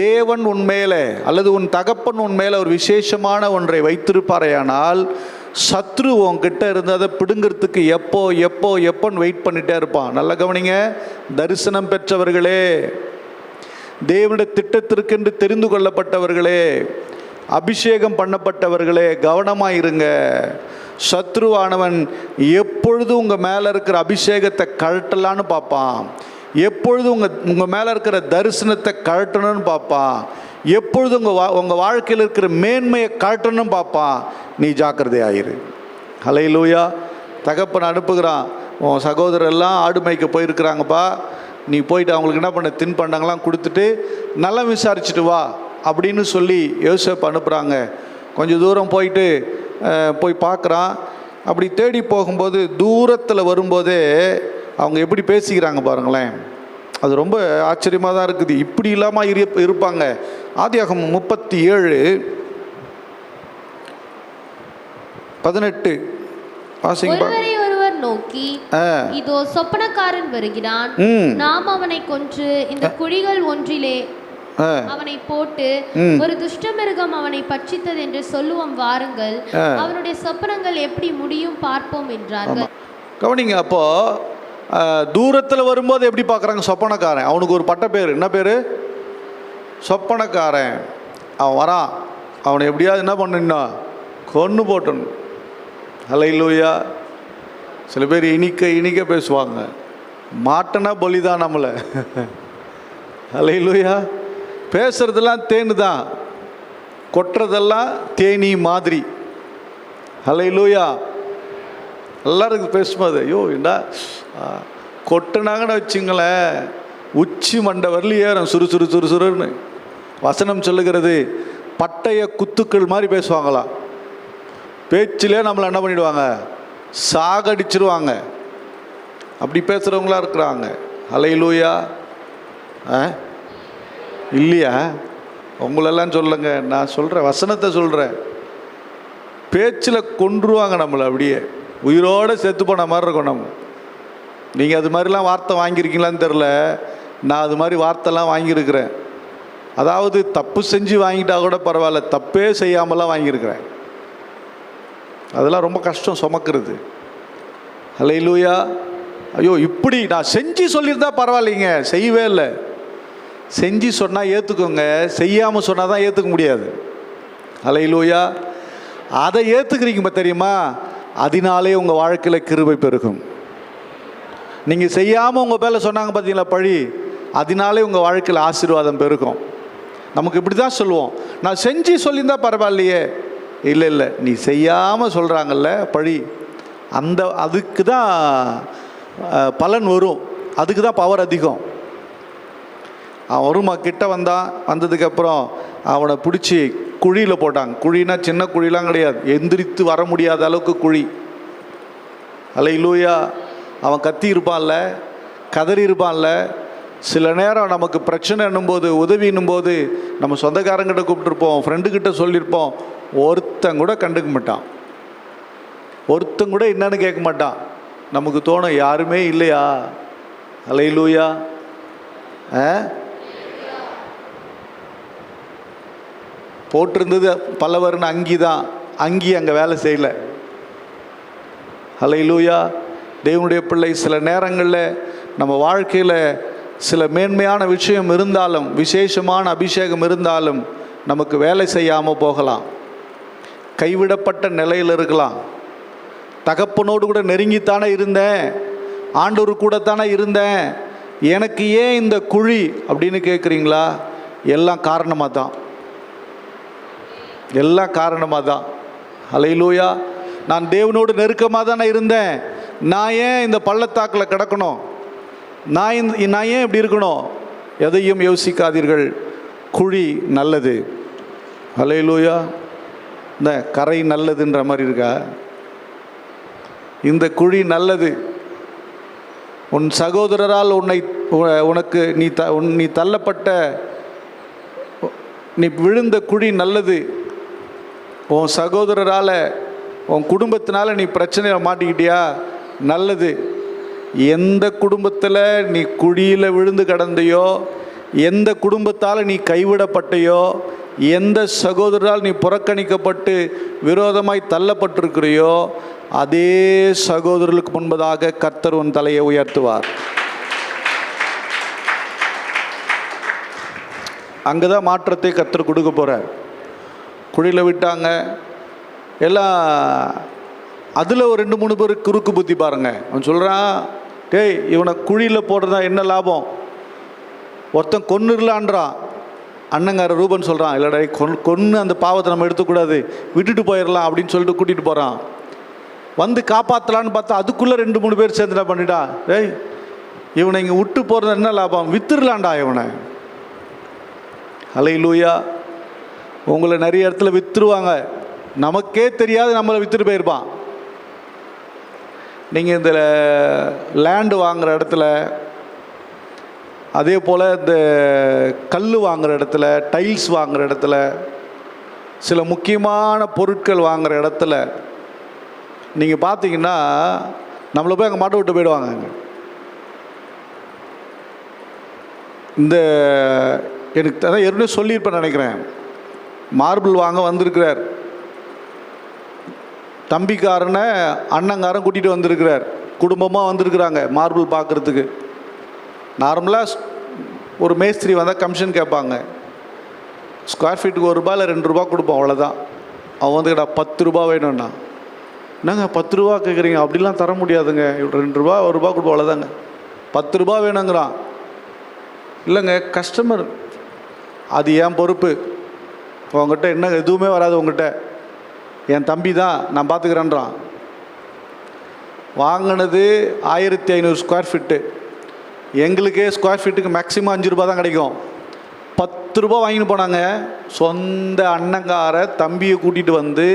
தேவன் உன் மேலே அல்லது உன் தகப்பன் உன் மேலே ஒரு விசேஷமான ஒன்றை வைத்திருப்பாரையானால் சத்ரு உன்கிட்ட இருந்து அதை பிடுங்கிறதுக்கு எப்போன்னு வெயிட் பண்ணிகிட்டே இருப்பான். நல்லா கவனிங்க, தரிசனம் பெற்றவர்களே, தேவனுடைய திட்டத்திற்கென்று தெரிந்து கொள்ளப்பட்டவர்களே, அபிஷேகம் பண்ணப்பட்டவர்களே, கவனமாக இருங்க. சத்ருவானவன் எப்பொழுதும் உங்கள் மேலே இருக்கிற அபிஷேகத்தை கழட்டலான்னு பார்ப்பான், எப்பொழுதும் உங்கள் மேலே இருக்கிற தரிசனத்தை கழட்டணும்னு பார்ப்பான், எப்பொழுதும் உங்கள் வாழ்க்கையில் இருக்கிற மேன்மையை கழட்டணும்னு பார்ப்பான். நீ ஜாக்கிரதையாயிரு. ஹல்லேலூயா. தகப்பன் அனுப்புகிறான், உன் சகோதரெல்லாம் ஆடு மேய்க்க போயிருக்கிறாங்கப்பா, நீ போயிட்டு அவங்களுக்கு என்ன பண்ண, தின்பண்டங்கள்லாம் கொடுத்துட்டு நல்லா விசாரிச்சுட்டு வா அப்படின்னு சொல்லி யோசேப்பு அனுப்புகிறாங்க. கொஞ்சம் தூரம் போய் பார்க்குறான். அப்படி தேடி போகும்போது தூரத்தில் வரும்போதே அவங்க எப்படி பேசிக்கிறாங்க பாருங்களேன். அது ரொம்ப ஆச்சரியமாக தான் இருக்குது. இப்படி இல்லாமல் இருப்பாங்க. ஆதியாகமம் 37:18 வாசிங்க. ஒருவர் நோக்கி, இதோ சொப்பனக்காரன் வருகிறான், நாம் அவனை கொன்று இந்த குழிகள் ஒன்றிலே அவனை போட்டு ஒரு துஷ்டமிருகம் அவனை பட்சித்தது என்று சொல்லுவோம், வாருங்கள், அவனுடைய சொப்பனங்கள் எப்படி முடியும் பார்ப்போம் என்றார்கள். கவனிங்க, அப்போ தூரத்தில் வரும்போது எப்படி பார்க்குறாங்க? சொப்பனக்காரன். அவனுக்கு ஒரு பட்ட பேர், என்ன பேர்? சொப்பனக்காரன். அவன் வரான், அவனை எப்படியாவது என்ன பண்ணா, கொன்று போட்டணும். ஹல்லேலூயா. சில பேர் இனிக்க பேசுவாங்க, மாட்டனா பலிதான் நம்மளை. ஹல்லேலூயா. பேசுறதெல்லாம் தேனு தான், கொட்டுறதெல்லாம் தேனி மாதிரி. ஹல்லேலூயா. எல்லாருக்கும் பேசும்போது ஐயோ என்ன கொட்டுனாங்கன்னு வச்சுங்களேன், உச்சி மண்டை வரல ஏறும், சுறுசுறுன்னு. வசனம் சொல்லுகிறது, பட்டய குத்துக்கள் மாதிரி பேசுவாங்களாம். பேச்சிலே நம்மளை என்ன பண்ணிடுவாங்க, சாகடிச்சிருவாங்க. அப்படி பேசுகிறவங்களா இருக்கிறாங்க. ஹல்லேலூயா. இல்லையா? உங்களெல்லாம் சொல்லுங்க, நான் சொல்கிறேன், வசனத்தை சொல்கிறேன். பேச்சில் கொன்றுவாங்க நம்மளை, அப்படியே உயிரோடு செத்து போன மாதிரி இருக்கும் நம்ம. நீங்கள் அது மாதிரிலாம் வார்த்தை வாங்கியிருக்கீங்களான்னு தெரில, நான் அது மாதிரி வார்த்தைலாம் வாங்கியிருக்கிறேன். அதாவது தப்பு செஞ்சு வாங்கிட்டா கூட பரவாயில்ல, தப்பே செய்யாமலாம் வாங்கியிருக்கிறேன். அதெல்லாம் ரொம்ப கஷ்டம் சுமக்கிறது. ஹல்லேலூயா. ஐயோ இப்படி நான் செஞ்சு சொல்லியிருந்தா பரவாயில்லைங்க, செய்யவே இல்லை. செஞ்சு சொன்னால் ஏற்றுக்கோங்க, செய்யாமல் சொன்னால் தான் ஏற்றுக்க முடியாது. ஹல்லேலூயா. அதை ஏற்றுக்கிறீங்க தெரியுமா, அதனாலே உங்கள் வாழ்க்கையில் கிருபை பெருகும். நீங்கள் செய்யாமல் உங்கள் பேரில் சொன்னாங்க பார்த்தீங்களா பழி, அதனாலே உங்கள் வாழ்க்கையில் ஆசீர்வாதம் பெருகும். நமக்கு இப்படி தான் சொல்லுவோம், நான் செஞ்சு சொல்லியிருந்தா பரவாயில்லையே. இல்லை, நீ செய்யாமல் சொல்கிறாங்கல்ல பழி, அதுக்கு தான் பலன் வரும், அதுக்கு தான் பவர் அதிகம். அவன் வருமா கிட்ட வந்ததுக்கப்புறம் அவனை பிடிச்சி குழியில் போட்டாங்க. குழினா சின்ன குழிலாம் கிடையாது, எந்திரித்து வர முடியாத அளவுக்கு குழி. ஹல்லேலூயா. அவன் கத்தி இருப்பான்ல, கதறி இருப்பான்ல. சில நேரம் நமக்கு பிரச்சனை என்னும்போது, உதவி என்னும்போது நம்ம சொந்தக்காரங்கிட்ட கூப்பிட்டுருப்போம், ஃப்ரெண்டுக்கிட்ட சொல்லியிருப்போம், ஒருத்தன் கூட கண்டுக்க மாட்டான், ஒருத்தன் கூட என்னன்னு கேட்க மாட்டான். நமக்கு தோணும் யாருமே இல்லையா. ஹல்லேலூயா. போட்டிருந்தது பலவர்னு அங்கி தான், அங்கி அங்கே வேலை செய்யலை. ஹல்லேலூயா. தேவனுடைய பிள்ளை, சில நேரங்களில் நம்ம வாழ்க்கையில் சில மேன்மையான விஷயம் இருந்தாலும், விசேஷமான அபிஷேகம் இருந்தாலும் நமக்கு வேலை செய்யாமல் போகலாம். கைவிடப்பட்ட நிலையில் இருக்கலாம். தகப்பனோடு கூட நெருங்கித்தானே இருந்தேன், ஆண்டவர் கூட தானே இருந்தேன், எனக்கு ஏன் இந்த குழி அப்படின்னு கேட்குறீங்களா? எல்லாம் காரணமாக தான், எல்லாம் காரணமாக தான். ஹல்லேலூயா. நான் தேவனோடு நெருக்கமாக தானே இருந்தேன், நான் ஏன் இந்த பள்ளத்தாக்கில் கிடக்கணும், நான் ஏன் இப்படி இருக்கணும்? எதையும் யோசிக்காதீர்கள், குழி நல்லது. ஹல்லேலூயா. இந்த கரை நல்லதுன்ற மாதிரி இருக்கா? இந்த குழி நல்லது. உன் சகோதரரால் நீ தள்ளப்பட்ட, நீ விழுந்த குழி நல்லது. உன் சகோதரரால், உன் குடும்பத்தினால நீ பிரச்சனையில் மாட்டிக்கிட்டியா, நல்லது. எந்த குடும்பத்தில் நீ குழியில் விழுந்து கிடந்தையோ, எந்த குடும்பத்தால் நீ கைவிடப்பட்டையோ, எந்த சகோதரரால் நீ புறக்கணிக்கப்பட்டு விரோதமாய் தள்ளப்பட்டிருக்கிறையோ, அதே சகோதரர்களுக்கு முன்பதாக கர்த்தர் உன் தலையை உயர்த்துவார். அங்கே தான் மாற்றத்தை கர்த்தர் கொடுக்க போகிறார். குழியில் விட்டாங்க எல்லாம், அதில் ஒரு 2-3 பேர் குறுக்கு புத்தி பாருங்கள். அவன் சொல்கிறான், டேய் இவனை குழியில் போடுறதா என்ன லாபம், ஒருத்தன் கொன்னுடலான்றான். அண்ணங்கார ரூபன் சொல்கிறான், இல்லைடா கொன்று அந்த பாவத்தை நம்ம எடுத்துக்கூடாது, விட்டுட்டு போயிடலாம் அப்படின்னு சொல்லிட்டு கூட்டிகிட்டு போகிறான். வந்து காப்பாற்றலான்னு பார்த்தா அதுக்குள்ளே 2-3 பேர் சேர்ந்துடா பண்ணிட்டா, டேய் இவனை இங்கே விட்டு போகிறது என்ன லாபம், வித்துடலான்டா இவனை. ஹல்லேலூயா. உங்களை நிறைய இடத்துல விற்றுருவாங்க, நமக்கே தெரியாது நம்மளை விற்றுட்டு போயிருப்பான். நீங்கள் இந்த லேண்டு வாங்குகிற இடத்துல, அதே போல் இந்த கல் வாங்குகிற இடத்துல, டைல்ஸ் வாங்குகிற இடத்துல, சில முக்கியமான பொருட்கள் வாங்குகிற இடத்துல நீங்கள் பார்த்தீங்கன்னா நம்மளை போய் அங்கே மாட்ட விட்டு போயிடுவாங்க. இந்த எனக்கு அதான் ஏற்கனவே சொல்லியிருப்பேன் நினைக்கிறேன். மார்பிள் வாங்க வந்திருக்கிறார், தம்பிக்காரனை அண்ணங்காரன் கூட்டிகிட்டு வந்திருக்கிறார், குடும்பமாக வந்திருக்கிறாங்க மார்பிள் பார்க்குறதுக்கு. நார்மலாக ஒரு மேஸ்திரி வந்தால் கமிஷன் கேட்பாங்க, ஸ்கொயர் ஃபீட்டுக்கு ₹1 இல்லை ₹2 கொடுப்போம், அவ்வளோதான். அவன் வந்து கேட்டா 10 ரூபா வேணும்னா, என்னங்க 10 ரூபா கேட்குறீங்க, அப்படிலாம் தர முடியாதுங்க, ₹2 ₹1 கொடுப்போம், அவ்வளோதாங்க. 10 ரூபா வேணுங்கிறான். இல்லைங்க கஸ்டமர், அது என் பொறுப்பு, உங்கள்கிட்ட என்ன எதுவுமே வராது, உங்கள்கிட்ட என் தம்பி தான் நான் பார்த்துக்கிறேன்றான். வாங்கினது 1500 ஸ்கொயர் ஃபீட்டு, எங்களுக்கே ஸ்கொயர் ஃபீட்டுக்கு மேக்ஸிமம் ₹5 தான் கிடைக்கும். 10 ரூபா வாங்கிட்டு போனாங்க. சொந்த அண்ணங்கார தம்பியை கூட்டிகிட்டு வந்து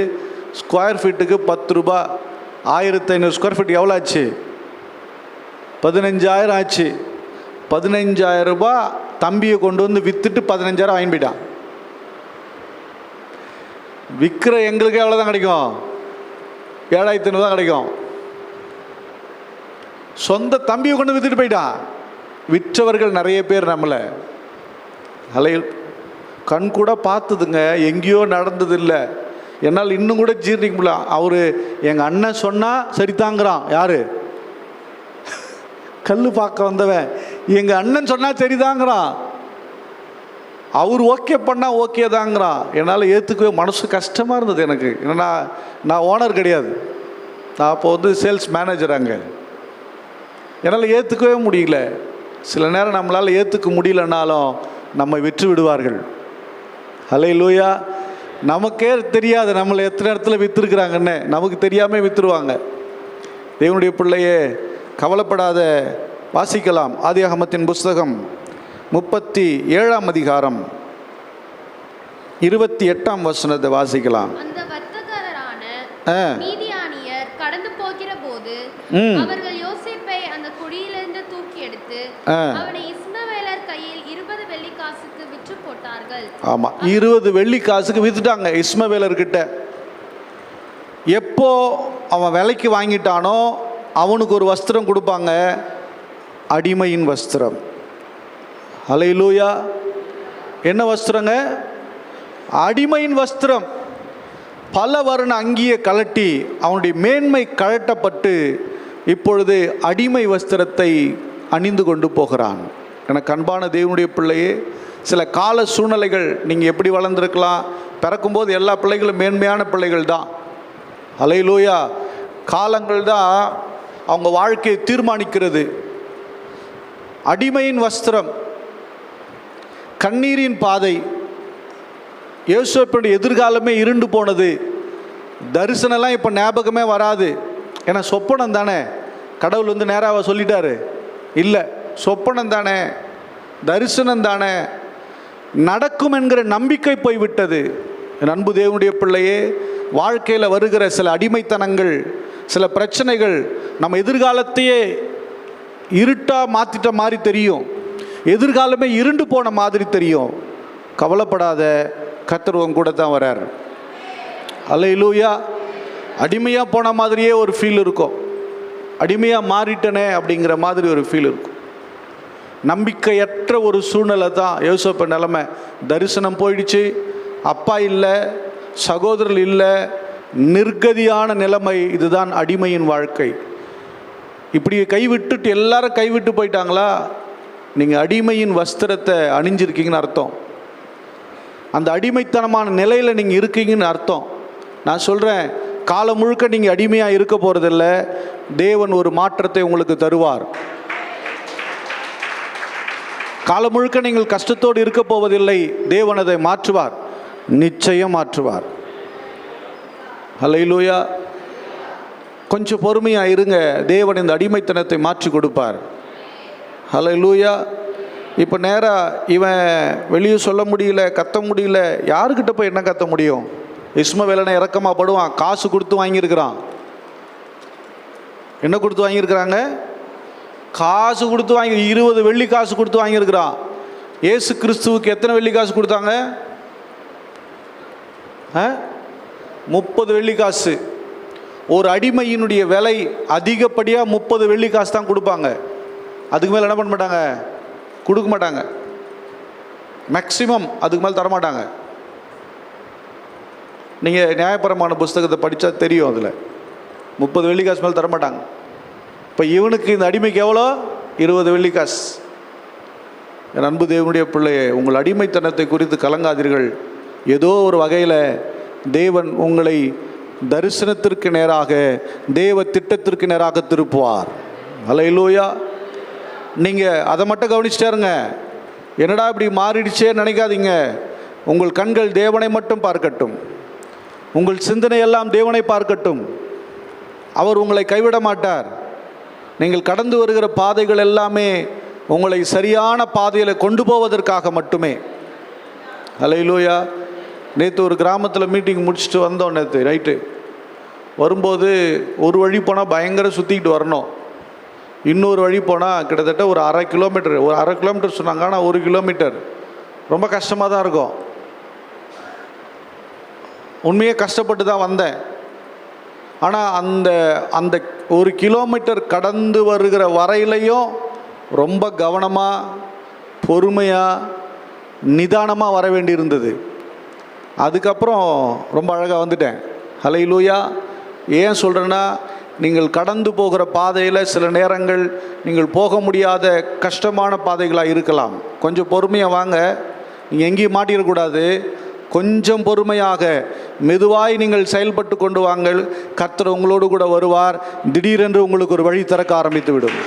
ஸ்கொயர் ஃபீட்டுக்கு 10 ரூபா, 1500 ஸ்கொயர் ஃபீட் எவ்வளோ ஆச்சு, 15,000 ஆச்சு. 15,000 ரூபாய் தம்பியை கொண்டு வந்து விற்றுட்டு 15,000 வாங்கி போயிட்டான். விற்கிற எங்களுக்கே எவ்வளோ தான் கிடைக்கும், 7,500 தான் கிடைக்கும். சொந்த தம்பியை கொண்டு விற்றுட்டு போயிட்டான். விற்றவர்கள் நிறைய பேர் நம்மளை கண் கூட பார்த்ததுங்க, எங்கேயோ நடந்ததில்லை, என்னால் இன்னும் கூட ஜீர்ணிக்க முடியல. அவர் எங்கள் அண்ணன் சொன்னால் சரிதாங்கிறான். யார்? கல் பார்க்க வந்தவன் எங்கள் அண்ணன் சொன்னால் சரிதாங்கிறான். அவர் ஓகே பண்ணால் ஓகே தாங்கிறான். என்னால் ஏற்றுக்கவே மனசு கஷ்டமாக இருந்தது எனக்கு. ஏன்னா நான் ஓனர் கிடையாது, நான் அப்போ வந்து சேல்ஸ் மேனேஜர். அங்கே என்னால் ஏற்றுக்கவே முடியல. சில நேரம் நம்மளால் ஏற்றுக்க முடியலனாலும் நம்மை விற்று விடுவார்கள். ஹல்லேலூயா. நமக்கே தெரியாது நம்மளை எத்தனை இடத்துல விற்றுருக்குறாங்கன்னு, நமக்கு தெரியாமல் விற்றுருவாங்க. தேவனுடைய பிள்ளையே கவலைப்படாத. வாசிக்கலாம், ஆதியாகமத்தின் புஸ்தகம் 37ஆம் அதிகாரம் 28ஆம் வசனத்தை வாசிக்கலாம். அந்த வர்த்தகரான மீதியானியர் கடந்து போகிற போது அவர்கள் யோசேப்பை அந்த குழியிலிருந்து தூக்கி எடுத்து அவனை இஸ்மவேலர் கையில் 20 வெள்ளிக்காசுக்கு விற்று போட்டார்கள். ஆமா, 20 வெள்ளிக்காசுக்கு வித்துட்டாங்க இஸ்மவேலர்கிட்ட. எப்போ அவன் விலைக்கு வாங்கிட்டானோ அவனுக்கு ஒரு வஸ்திரம் கொடுப்பாங்க, அடிமையின் வஸ்திரம். ஹல்லேலூயா. என்ன வஸ்திரங்க? அடிமையின் வஸ்திரம். பல வர்ண அங்கியை கலட்டி அவனுடைய மேன்மை கழட்டப்பட்டு இப்பொழுது அடிமை வஸ்திரத்தை அணிந்து கொண்டு போகிறான். எனக்கு அன்பான தேவனுடைய பிள்ளையே, சில கால சூழ்நிலைகள், நீங்கள் எப்படி வளர்ந்துருக்கலாம், பிறக்கும்போது எல்லா பிள்ளைகளும் மேன்மையான பிள்ளைகள் தான். ஹல்லேலூயா. காலங்கள் தான் அவங்க வாழ்க்கையை தீர்மானிக்கிறது. அடிமையின் வஸ்திரம், கண்ணீரின் பாதை. யோசேப்புடைய எதிர்காலமே இருண்டு போனது. தரிசனம்லாம் இப்போ ஞாபகமே வராது. ஏன்னா சொப்பனம் தானே, கடவுள் வந்து நேராக சொல்லிட்டாரு. இல்லை, சொப்பனம் தானே, தரிசனம் தானே, நடக்கும் என்கிற நம்பிக்கை போய்விட்டது. என் அன்பு தேவனுடைய பிள்ளையே, வாழ்க்கையில் வருகிற சில அடிமைத்தனங்கள், சில பிரச்சனைகள் நம்ம எதிர்காலத்தையே இருட்டாக மாற்றிட்ட மாதிரி தெரியும், எதிர்காலமே இருண்டு போன மாதிரி தெரியும். கவலைப்படாத, கர்த்தர் உன் கூட தான் வரார். அல்லேலூயா. அடிமையாக போன மாதிரியே ஒரு ஃபீல் இருக்கும், அடிமையாக மாறிட்டனே அப்படிங்கிற மாதிரி ஒரு ஃபீல் இருக்கும். நம்பிக்கையற்ற ஒரு சூழ்நிலை தான் யோசேப்பு நிலைமை. தரிசனம் போயிடுச்சு, அப்பா இல்லை, சகோதரர்கள் இல்லை, நிர்கதியான நிலைமை. இதுதான் அடிமையின் வாழ்க்கை. இப்படி கைவிட்டுட்டு எல்லாரும் கைவிட்டு போயிட்டாங்களா, நீங்கள் அடிமையின் வஸ்திரத்தை அணிஞ்சிருக்கீங்கன்னு அர்த்தம். அந்த அடிமைத்தனமான நிலையில் நீங்கள் இருக்கீங்கன்னு அர்த்தம். நான் சொல்கிறேன், காலம் முழுக்க நீங்கள் அடிமையாக இருக்க போகிறதில்ல. தேவன் ஒரு மாற்றத்தை உங்களுக்கு தருவார். காலம் முழுக்க நீங்கள் கஷ்டத்தோடு இருக்க போவதில்லை. தேவன் அதை மாற்றுவார், நிச்சயம் மாற்றுவார். அல்லேலூயா. கொஞ்சம் பொறுமையாக இருங்க, தேவன் இந்த அடிமைத்தனத்தை மாற்றி கொடுப்பார். அல்லேலூயா. இப்போ நேராக இவன் வெளியே சொல்ல முடியல, கத்த முடியல, யாருக்கிட்ட போய் என்ன கத்த முடியும்? இஸ்மவேலனை இறக்கமாக படுவான். காசு கொடுத்து வாங்கியிருக்கிறான். என்ன கொடுத்து வாங்கியிருக்கிறாங்க? காசு கொடுத்து வாங்கி 20 வெள்ளி காசு கொடுத்து வாங்கியிருக்கிறான். இயேசு கிறிஸ்துவுக்கு எத்தனை வெள்ளி காசு கொடுத்தாங்க? 30 வெள்ளி காசு. ஒரு அடிமையினுடைய விலை அதிகப்படியாக 30 வெள்ளி காசு தான் கொடுப்பாங்க. அதுக்கு மேலே என்ன பண்ண மாட்டாங்க, கொடுக்க மாட்டாங்க. மேக்சிமம் அதுக்கு மேலே தரமாட்டாங்க. நீங்கள் நியாயப்பிரமாண புஸ்தகத்தை படித்தா தெரியும், அதில் 30 வெள்ளி காசு மேலே தரமாட்டாங்க. இப்போ இவனுக்கு இந்த அடிமைக்கு எவ்வளோ? 20 வெள்ளி காசு. என் அன்பு தேவனுடைய பிள்ளையே, உங்கள் அடிமைத்தனத்தை குறித்து கலங்காதீர்கள். ஏதோ ஒரு வகையில் தேவன் உங்களை தரிசனத்திற்கு நேராக, தேவ திட்டத்திற்கு நேராக திருப்புவார். அல்லேலூயா. நீங்கள் அதை மட்டும் கவனிச்சிட்டாருங்க. என்னடா இப்படி மாறிடுச்சே நினைக்காதீங்க. உங்கள் கண்கள் தேவனை மட்டும் பார்க்கட்டும், உங்கள் சிந்தனை எல்லாம் தேவனை பார்க்கட்டும். அவர் உங்களை கைவிட மாட்டார். நீங்கள் கடந்து வருகிற பாதைகள் எல்லாமே உங்களை சரியான பாதையில் கொண்டு போவதற்காக மட்டுமே. அல்லேலூயா. நேற்று ஒரு கிராமத்தில் மீட்டிங் முடிச்சுட்டு வந்தோம். நேற்று நைட்டு வரும்போது ஒரு வழி போனால் பயங்கர சுற்றிக்கிட்டு வரணும், இன்னொரு வழி போனால் கிட்டத்தட்ட ஒரு 1/2 கிலோமீட்டர், ஒரு 1/2 கிலோமீட்டர் சொன்னாங்க. ஆனால் 1 கிலோமீட்டர் ரொம்ப கஷ்டமாக தான் இருக்கும். உண்மையே கஷ்டப்பட்டு தான் வந்தேன். ஆனால் அந்த அந்த 1 கிலோமீட்டர் கடந்து வருகிற வரையிலையும் ரொம்ப கவனமாக, பொறுமையாக, நிதானமாக வர வேண்டியிருந்தது. அதுக்கப்புறம் ரொம்ப அழகாக வந்துட்டேன். அல்லேலூயா. ஏன் சொல்கிறேன்னா, நீங்கள் கடந்து போகிற பாதையில் சில நேரங்கள் நீங்கள் போக முடியாத கஷ்டமான பாதைகளாக இருக்கலாம். கொஞ்சம் பொறுமையாக வாங்க, நீங்கள் எங்கேயும் மாட்டிடக்கூடாது. கொஞ்சம் பொறுமையாக மெதுவாய் நீங்கள் செயல்பட்டு கொண்டு வாங்கள். கர்த்தர் உங்களோடு கூட வருவார். திடீரென்று உங்களுக்கு ஒரு வழி திறக்க ஆரம்பித்து விடும்.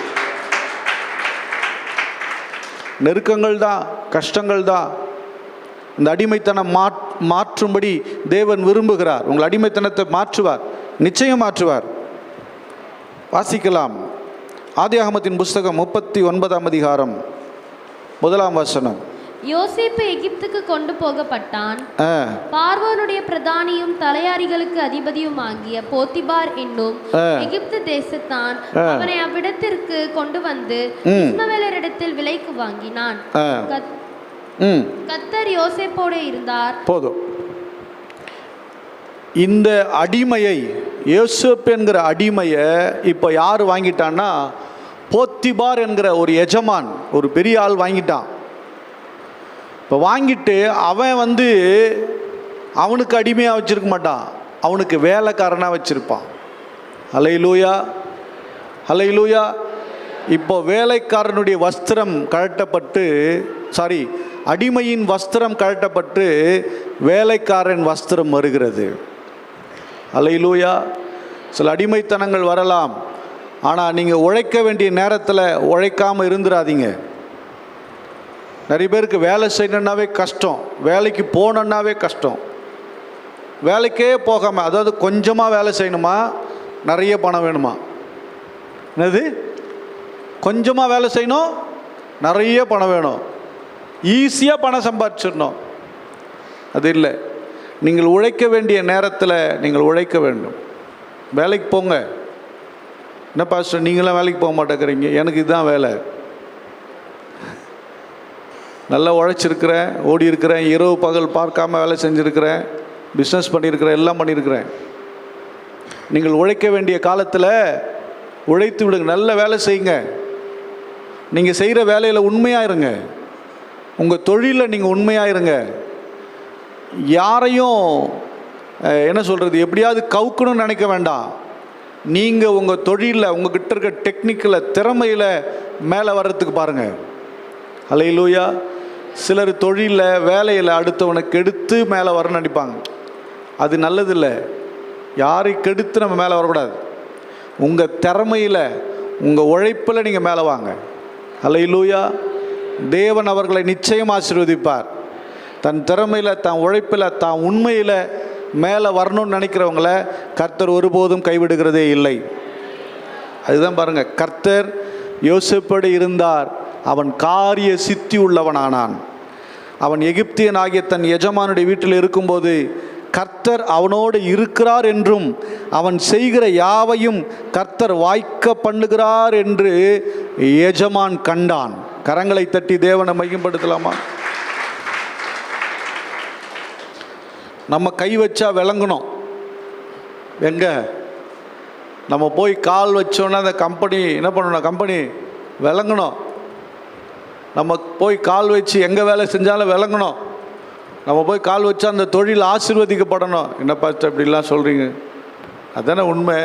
நெருக்கங்கள் தான், கஷ்டங்கள் தான். இந்த அடிமைத்தனம் மாற்றும்படி தேவன் விரும்புகிறார். உங்கள் அடிமைத்தனத்தை மாற்றுவார், நிச்சயம் மாற்றுவார். வாசிக்கலாம். ஆதியாகமத்தின் புஸ்தகம் 39ஆம் அதிகாரம் 1ஆம் வசனம். யோசேப்பு எகிப்துக்கு கொண்டு போகப்பட்டான். பார்வோனுடைய பிரதானியும் தலையாரிகளுக்கு அதிபதியும் ஆகிய போத்திபார் என்னும் எகிப்து தேசத்தான் அவனை அவ்விடத்திற்கு கொண்டு வந்து இஸ்மவேலரிடத்தில் விலைக்கு வாங்கினான். கர்த்தர் யோசேப்போடு இருந்தார். போதும். இந்த அடிமையை, யோசேப்பு என்கிற அடிமையை இப்போ யார் வாங்கிட்டான்னா, போத்திபார் என்கிற ஒரு எஜமான், ஒரு பெரிய ஆள் வாங்கிட்டான். இப்போ வாங்கிட்டு அவன் அவனுக்கு அடிமையாக வச்சுருக்க மாட்டான், அவனுக்கு வேலைக்காரனாக வச்சுருப்பான். அல்லேலூயா, அல்லேலூயா. இப்போ வேலைக்காரனுடைய வஸ்திரம் கழட்டப்பட்டு, அடிமையின் வஸ்திரம் கழட்டப்பட்டு வேலைக்காரன் வஸ்திரம் வருகிறது. அல்லேலூயா. சில அடிமைத்தனங்கள் வரலாம், ஆனால் நீங்கள் உழைக்க வேண்டிய நேரத்தில் உழைக்காமல் இருந்துடாதீங்க. நிறைய பேருக்கு வேலை செய்யணுன்னாவே கஷ்டம், வேலைக்கு போகணுன்னாவே கஷ்டம். வேலைக்கே போகாமல், அதாவது கொஞ்சமாக வேலை செய்யணுமா, நிறைய பணம் வேணுமா? என்னது? கொஞ்சமாக வேலை செய்யணும், நிறைய பணம் வேணும், ஈஸியாக பணம் சம்பாதிச்சிடணும். அது இல்லை. நீங்கள் உழைக்க வேண்டிய நேரத்தில் நீங்கள் உழைக்க வேண்டும். வேலைக்கு போங்க. என்ன பாஸ்டர் நீங்களாம் வேலைக்கு போக மாட்டேங்கிறீங்க? எனக்கு இதுதான் வேலை. நல்லா உழைச்சிருக்கிறேன், ஓடி இருக்கிறேன், இரவு பகல் பார்க்காம வேலை செஞ்சுருக்கிறேன், பிஸ்னஸ் பண்ணியிருக்கிறேன், எல்லாம் பண்ணியிருக்கிறேன். நீங்கள் உழைக்க வேண்டிய காலத்தில் உழைத்து விடுங்க. நல்ல வேலை செய்யுங்க. நீங்கள் செய்கிற வேலையில் உண்மையாக இருங்க. உங்கள் தொழிலில் நீங்கள் உண்மையாக இருங்க. யாரையும் என்ன சொல்கிறது, எப்படியாவது கவுக்கணும்னு நினைக்க வேண்டாம். நீங்கள் உங்கள் தொழிலில் உங்கள்கிட்ட இருக்க டெக்னிக்கில் திறமையில் மேலே வர்றதுக்கு பாருங்கள். ஹல்லேலூயா. சிலர் தொழிலில் வேலையில் அடுத்தவனை கெடுத்து மேலே வரணும்னு நினைப்பாங்க. அது நல்லதில்லை. யாரை கெடுத்து நம்ம மேலே வரக்கூடாது. உங்கள் திறமையில் உங்கள் உழைப்பில் நீங்கள் மேலே வாங்க. ஹல்லேலூயா. தேவன் அவர்களை நிச்சயம் ஆசீர்வதிப்பார். தன் திறமையில், தன் உழைப்பில், தான் உண்மையில் மேலே வரணும்னு நினைக்கிறவங்கள கர்த்தர் ஒருபோதும் கைவிடுகிறதே இல்லை. அதுதான் பாருங்கள், கர்த்தர் யோசேப்போடு இருந்தார், அவன் காரிய சித்தி உள்ளவனானான். அவன் எகிப்தியன் ஆகிய தன் எஜமானுடைய வீட்டில் இருக்கும்போது கர்த்தர் அவனோடு இருக்கிறார் என்றும் அவன் செய்கிற யாவையும் கர்த்தர் வாய்க்க பண்ணுகிறார் என்று எஜமான் கண்டான். கரங்களை தட்டி தேவனை மையப்படுத்தலாமா? நம்ம கை வச்சா விளங்கணும். எங்க நம்ம போய் கால் வச்சோன்னா அந்த கம்பெனி என்ன பண்ணணும்? கம்பெனி விளங்கணும். நம்ம போய் கால் வச்சு எங்கே வேலை செஞ்சாலும் விளங்கணும். நம்ம போய் கால் வச்சா அந்த தொழில் ஆசீர்வதிக்கப்படணும். என்ன பாஸ்டர் இப்படிலாம் சொல்கிறீங்க? அதானே உண்மை.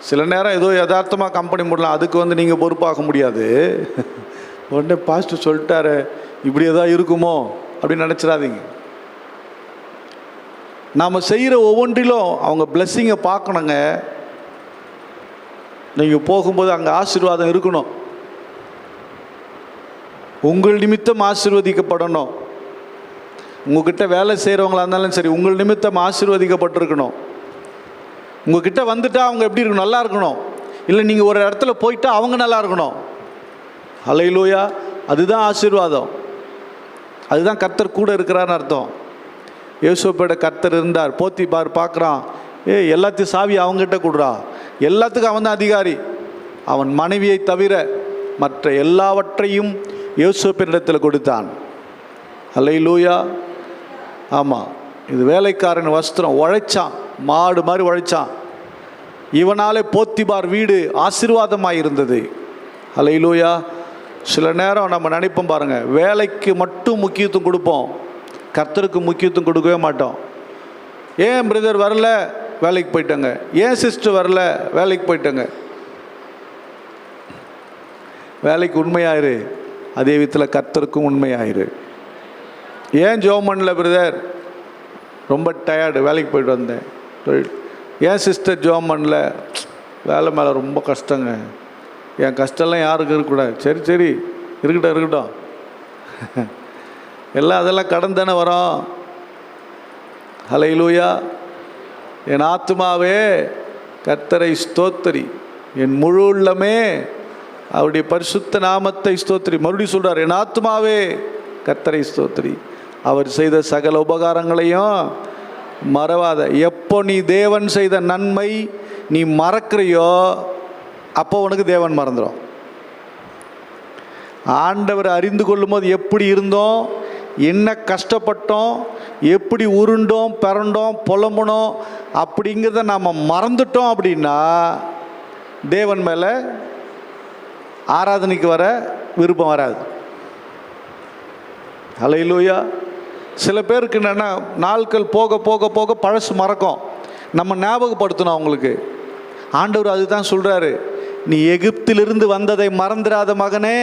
சில நேரம் ஏதோ யதார்த்தமாக கம்பெனி போடலாம், அதுக்கு நீங்கள் பொறுப்பாக முடியாது. உடனே பாஸ்டர் சொல்லிட்டாரு இப்படி ஏதாவது இருக்குமோ அப்படின்னு நினச்சிடாதீங்க. நாம் செய்கிற ஒவ்வொன்றிலும் அவங்க பிளெஸ்ஸிங்கை பார்க்கணுங்க. நீங்கள் போகும்போது அங்கே ஆசீர்வாதம் இருக்கணும். உங்கள் நிமித்தம் ஆசீர்வதிக்கப்படணும். உங்கள்கிட்ட வேலை செய்கிறவங்களா இருந்தாலும் சரி, உங்கள் நிமித்தம் ஆசீர்வதிக்கப்பட்டிருக்கணும். உங்கள்கிட்ட வந்துட்டால் அவங்க எப்படி இருக்கணும்? நல்லா இருக்கணும். இல்லை நீங்கள் ஒரு இடத்துல போயிட்டா அவங்க நல்லா இருக்கணும். ஹல்லேலூயா. அதுதான் ஆசீர்வாதம். அதுதான் கர்த்தர் கூட இருக்கிறான்னு அர்த்தம். யோசேப்போட கர்த்தர் இருந்தார். போத்திபார் பார்க்குறான், எல்லாத்தையும் சாவி அவங்ககிட்ட கொடுறா, எல்லாத்துக்கும் அவன் தான் அதிகாரி. அவன் மனைவியை தவிர மற்ற எல்லாவற்றையும் யோசேப்பினிடத்தில் கொடுத்தான். ஹல்லேலூயா. ஆமாம், இது வேலைக்காரன் வஸ்திரம். உழைச்சான், மாடு மாதிரி உழைச்சான். இவனாலே போத்திபார் வீடு ஆசீர்வாதமாக இருந்தது. ஹல்லேலூயா. சில நேரம் நம்ம நினைப்போம் பாருங்கள், வேலைக்கு மட்டும் முக்கியத்துவம் கொடுப்போம், கர்த்தருக்கு முக்கியத்துவம் கொடுக்கவே மாட்டோம். ஏன் பிரதர் வரல? வேலைக்கு போயிட்டாங்க. ஏன் சிஸ்டர் வரல? வேலைக்கு போயிட்டாங்க. வேலைக்கு உண்மையாயிரு, அதே விதத்தில் கர்த்தருக்கும் உண்மையாயிரு. ஏன் ஜெபம் பண்ணல பிரதர்? ரொம்ப டயர்டு, வேலைக்கு போயிட்டு வந்தேன். ஏன் சிஸ்டர் ஜெபம் பண்ணல? வேலை மேலே ரொம்ப கஷ்டங்க. என் கஷ்டம்லாம் யாருக்கு இருக்கக்கூடாது. சரி சரி, இருக்கட்டும் இருக்கட்டும். எல்லாம் அதெல்லாம் கடந்து தானே வரோம். ஹல்லேலூயா. என் ஆத்துமாவே கர்த்தரை ஸ்தோத்திரி, என் முழு உள்ளமே அவருடைய பரிசுத்த நாமத்தை ஸ்தோத்திரி. மறுபடியும் சொல்கிறார், என் ஆத்துமாவே கர்த்தரை ஸ்தோத்திரி, அவர் செய்த சகல உபகாரங்களையும் மறவாத. எப்போ நீ தேவன் செய்த நன்மை நீ மறக்கிறையோ அப்போ உனக்கு தேவன் மறந்துடும். ஆண்டவரை அறிந்து கொள்ளும் போது எப்படி இருந்தோம், என்ன கஷ்டப்பட்டோம், எப்படி உருண்டோம் பிறண்டோம் புலம்புனோம் அப்படிங்கிறத நாம் மறந்துட்டோம் அப்படின்னா தேவன் மேலே ஆராதனைக்கு வர விருப்பம் வராது. ஹல்லேலூயா. சில பேருக்கு என்னென்னா, நாட்கள் போக போக போக பழசு மறக்கும். நம்ம ஞாபகப்படுத்தணும் அவங்களுக்கு. ஆண்டவர் அதுதான் சொல்கிறாரு, நீ எகிப்திலிருந்து வந்ததை மறந்துடாத மகனே,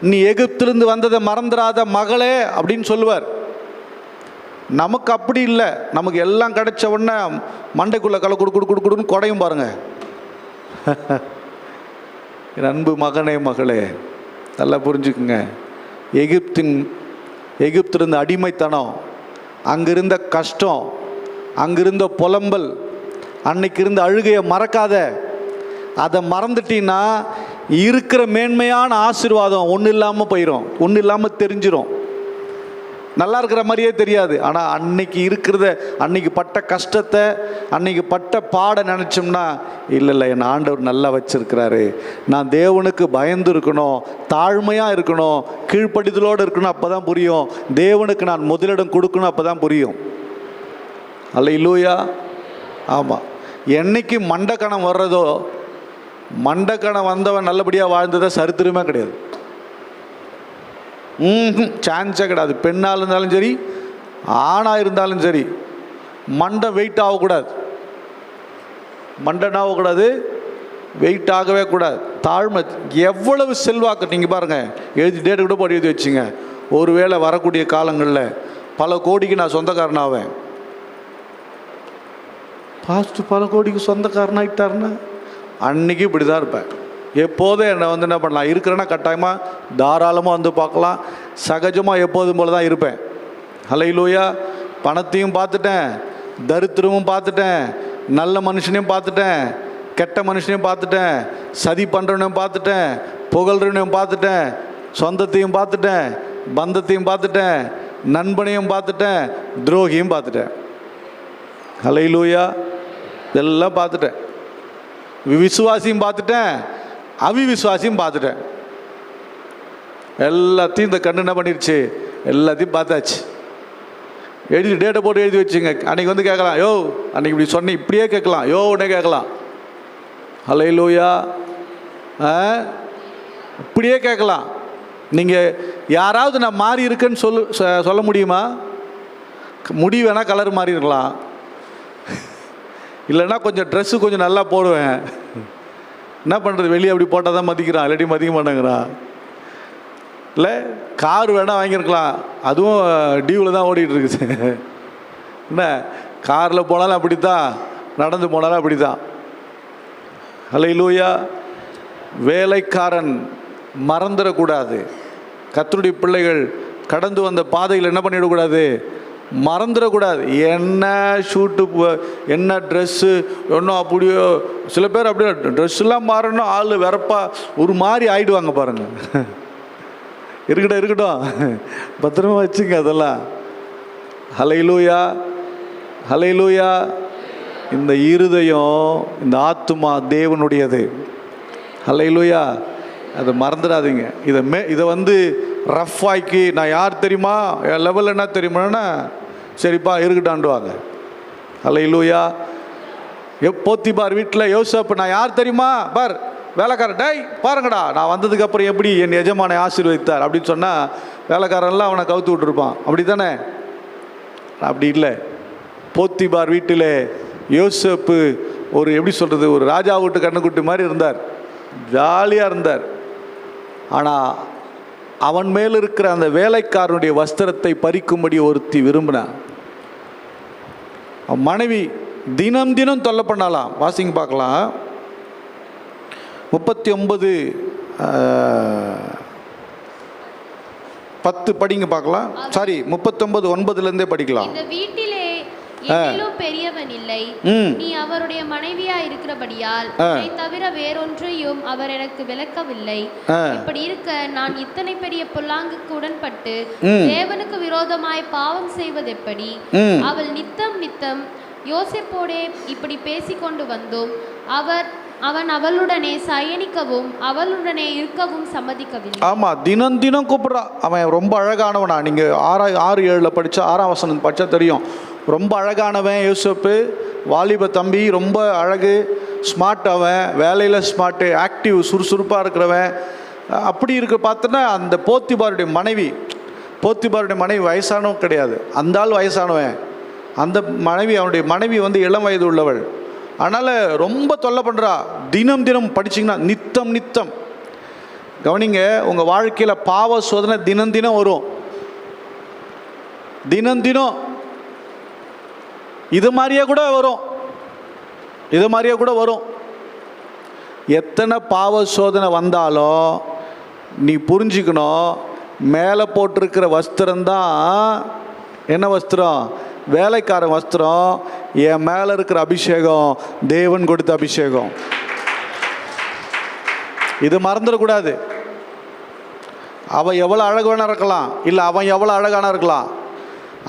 நீ எகிப்திலிருந்து வந்ததை மறந்துடாத மகளே அப்படின்னு சொல்லுவார். நமக்கு அப்படி இல்லை. நமக்கு எல்லாம் கிடைச்ச உடனே மண்டைக்குள்ளே களை கொடுன்னு குடையும் பாருங்க. என் அன்பு மகனே மகளே, நல்லா புரிஞ்சுக்குங்க. எகிப்திலிருந்த அடிமைத்தனம், அங்கிருந்த கஷ்டம், அங்கிருந்த புலம்பல், அன்னைக்கு இருந்த அழுகையை மறக்காத. அதை மறந்துட்டீங்கன்னா இருக்கிற மேன்மையான ஆசீர்வாதம் ஒன்றும் இல்லாமல் போயிடும், ஒன்றும் இல்லாமல் தெரிஞ்சிடும். நல்லா இருக்கிற மாதிரியே தெரியாது. ஆனால் அன்னைக்கு இருக்கிறத, அன்னைக்கு பட்ட கஷ்டத்தை, அன்னைக்கு பட்ட பாட நினச்சோம்னா, இல்லை என் ஆண்டவர் நல்லா வச்சிருக்கிறாரு, நான் தேவனுக்கு பயந்து இருக்கணும், தாழ்மையாக இருக்கணும், கீழ்ப்படிதலோடு இருக்கணும், அப்போ தான் புரியும். தேவனுக்கு நான் முதலிடம் கொடுக்கணும், அப்போ தான் புரியும். அல்லேலூயா. ஆமாம். என்னைக்கு மண்டக்கணம் வர்றதோ மண்டக்கணம் வந்தவன் நல்லபடியாக வாழ்ந்ததை சரித்திரமே கிடையாது. சான்ஸே கிடையாது. பெண்ணாக இருந்தாலும் சரி, ஆணாக இருந்தாலும் சரி, மண்டை வெயிட் ஆகக்கூடாது. மண்டன் ஆகக்கூடாது, வெயிட் ஆகவே கூடாது. தாழ்மை. எவ்வளவு செல்வாக்கு நீங்கள் பாருங்கள், எழுதி டேட்டு கூட போட்டு எழுதி வச்சுங்க. ஒருவேளை வரக்கூடிய காலங்களில் பல கோடிக்கு நான் சொந்தக்காரனாவேன். பாஸ்ட்டு பல கோடிக்கு சொந்தக்காரனாகிட்டாருன்னா அன்றைக்கி இப்படி தான் இருப்பேன். எப்போதும் என்னை வந்து என்ன பண்ணலாம், இருக்கிறேன்னா கட்டாயமாக தாராளமாக வந்து பார்க்கலாம். சகஜமாக எப்போதும் போல தான் இருப்பேன். ஹல்லேலூயா. பணத்தையும் பார்த்துட்டேன், தரித்திரமும் பார்த்துட்டேன், நல்ல மனுஷனையும் பார்த்துட்டேன், கெட்ட மனுஷனையும் பார்த்துட்டேன், சதி பண்ணுறவனையும் பார்த்துட்டேன், புகழ்றவனையும் பார்த்துட்டேன், சொந்தத்தையும் பார்த்துட்டேன், பந்தத்தையும் பார்த்துட்டேன், நண்பனையும் பார்த்துட்டேன், துரோகியும் பார்த்துட்டேன். ஹல்லேலூயா. இதெல்லாம் பார்த்துட்டேன். விசுவாசியும் பார்த்துட்டேன், அவிவிசுவாசியும் பார்த்துட்டேன். எல்லாத்தையும் இந்த கண்ணு என்ன பண்ணிடுச்சு, எல்லாத்தையும் பார்த்தாச்சு. எழுதி டேட்டை போட்டு எழுதி வச்சுங்க. அன்றைக்கி வந்து கேட்கலாம், யோ அன்றைக்கி இப்படி சொன்ன, இப்படியே கேட்கலாம், யோ உடனே கேட்கலாம். ஹல்லேலூயா. இப்படியே கேட்கலாம். நீங்கள் யாராவது நான் மாறி இருக்கேன்னு சொல்ல முடியுமா? முடி வேணால் கலர் மாறி இருக்கலாம், இல்லைன்னா கொஞ்சம் ட்ரெஸ்ஸு கொஞ்சம் நல்லா போடுவேன். என்ன பண்ணுறது, வெளியே அப்படி போட்டால் தான் மதிக்கிறான், இல்லாட்டி மதிக்க மாட்டேங்கிறான். இல்லை கார் வேணால் வாங்கியிருக்கலாம், அதுவும் டியூவில் தான் ஓடிட்டு இருக்குது. என்ன காரில் போனாலும் அப்படி தான், நடந்து போனாலும் அப்படி தான். ஹல்லேலூயா. வேலைக்காரன் மறந்துடக்கூடாது. கர்த்தருடைய பிள்ளைகள் கடந்து வந்த பாதையில் என்ன பண்ணிடக்கூடாது, மறந்துடக்கூடாது. என்ன ஷூட்டு, என்ன ட்ரெஸ்ஸு, ஒன்றும் அப்படியோ. சில பேர் அப்படியே ட்ரெஸ்ஸெல்லாம் மாறணும், ஆள் வெறப்பா ஒரு மாதிரி ஆகிடுவாங்க பாருங்கள். இருக்கட்டும், பத்திரமா வச்சுங்க அதெல்லாம். ஹல்லேலூயா. ஹல்லேலூயா. இந்த இருதயம், இந்த ஆத்துமா தேவனுடையது. ஹல்லேலூயா. அதை மறந்துடாதீங்க. இதை வந்து ரஃப் ஆக்கி, நான் யார் தெரியுமா, என் லெவல் என்ன தெரியுமானா, சரிப்பா இருக்கட்டான்டுவாங்க. ஹல்லேலூயா. போத்திபார் வீட்டில் யோசேப்பு, நான் யார் தெரியுமா, பார் வேலைக்காரன், டேய் பாருங்கடா நான் வந்ததுக்கப்புறம் எப்படி என் எஜமானை ஆசீர்வதித்தார் அப்படின்னு சொன்னால் வேலைக்காரன்லாம் அவனை கவுத்து விட்டுருப்பான். அப்படி தானே? அப்படி இல்லை. போத்திபார் வீட்டில் யோசேப்பு ஒரு எப்படி சொல்கிறது, ஒரு ராஜா வீட்டு கண்ணுக்குட்டி மாதிரி இருந்தார், ஜாலியாக இருந்தார். ஆனால் அவன் மேல் இருக்கிற அந்த வேலைக்காரனுடைய வஸ்திரத்தை பறிக்கும்படி ஒருத்தி விரும்பினான். மனைவி தினம் தினம் தொல்லை பண்ணலாம். வாசிங்க பார்க்கலாம். 39:10 படிங்க பார்க்கலாம். சாரி 39:9 படிக்கலாம். இந்த வீட்டிலே எதிலும் பெரியவன் இல்லை, நீ அவருடைய மனைவியா இருக்கிறபடியால் உன்னை தவிர வேறொன்றையும் அவர் எனக்கு விளக்கவில்லை. இப்படி இருக்க நான் இத்தனை பெரிய பொல்லாங்குக்கு உடன்பட்டு தேவனுக்கு விரோதமாய் பாவம் செய்வது எப்படி? அவள் நித்தம் யோசேப்போடே இப்படி பேசிக்கொண்டு வந்தோம். அவன் அவளுடனே சயனிக்கவும் அவளுடனே இருக்கவும் சம்மதிக்கவில்லை. ஆமாம், தினம் தினம் கூப்பிட்றா. அவன் ரொம்ப அழகானவனா. நீங்கள் 6-7 படித்தா 6ஆம் வசனம் படித்தா தெரியும். ரொம்ப அழகானவன் யோசேப்பு, வாலிப தம்பி, ரொம்ப அழகு, ஸ்மார்ட். அவன் வேலையில் ஸ்மார்ட்டு, ஆக்டிவ், சுறுசுறுப்பாக இருக்கிறவன். அப்படி இருக்க பார்த்தோன்னா அந்த போத்திபாருடைய மனைவி வயசானவன் கிடையாது, அந்த ஆள் வயசானவன். அந்த மனைவி, அவனுடைய மனைவி வந்து இளம் வயது உள்ளவள். அதனால் ரொம்ப தொல்லை பண்ணுறா. தினம் தினம் படிச்சிங்கன்னா நித்தம் கவனிங்க, உங்கள் வாழ்க்கையில் பாவ சோதனை தினம் தினம் வரும். தினம் இது மாதிரியே கூட வரும். எத்தனை பாவ சோதனை வந்தாலும் நீ புரிஞ்சுக்கணும், மேலே போட்டிருக்கிற வஸ்திரம்தான் என்ன வஸ்திரம்? வேலைக்காரன் வஸ்திரம். என் மேலே இருக்கிற அபிஷேகம் தேவன் கொடுத்த அபிஷேகம். இது மறந்துடக்கூடாது. அவள் எவ்வளோ அழகு வேணா இருக்கலாம், இல்லை அவன் எவ்வளோ அழகான இருக்கலாம்,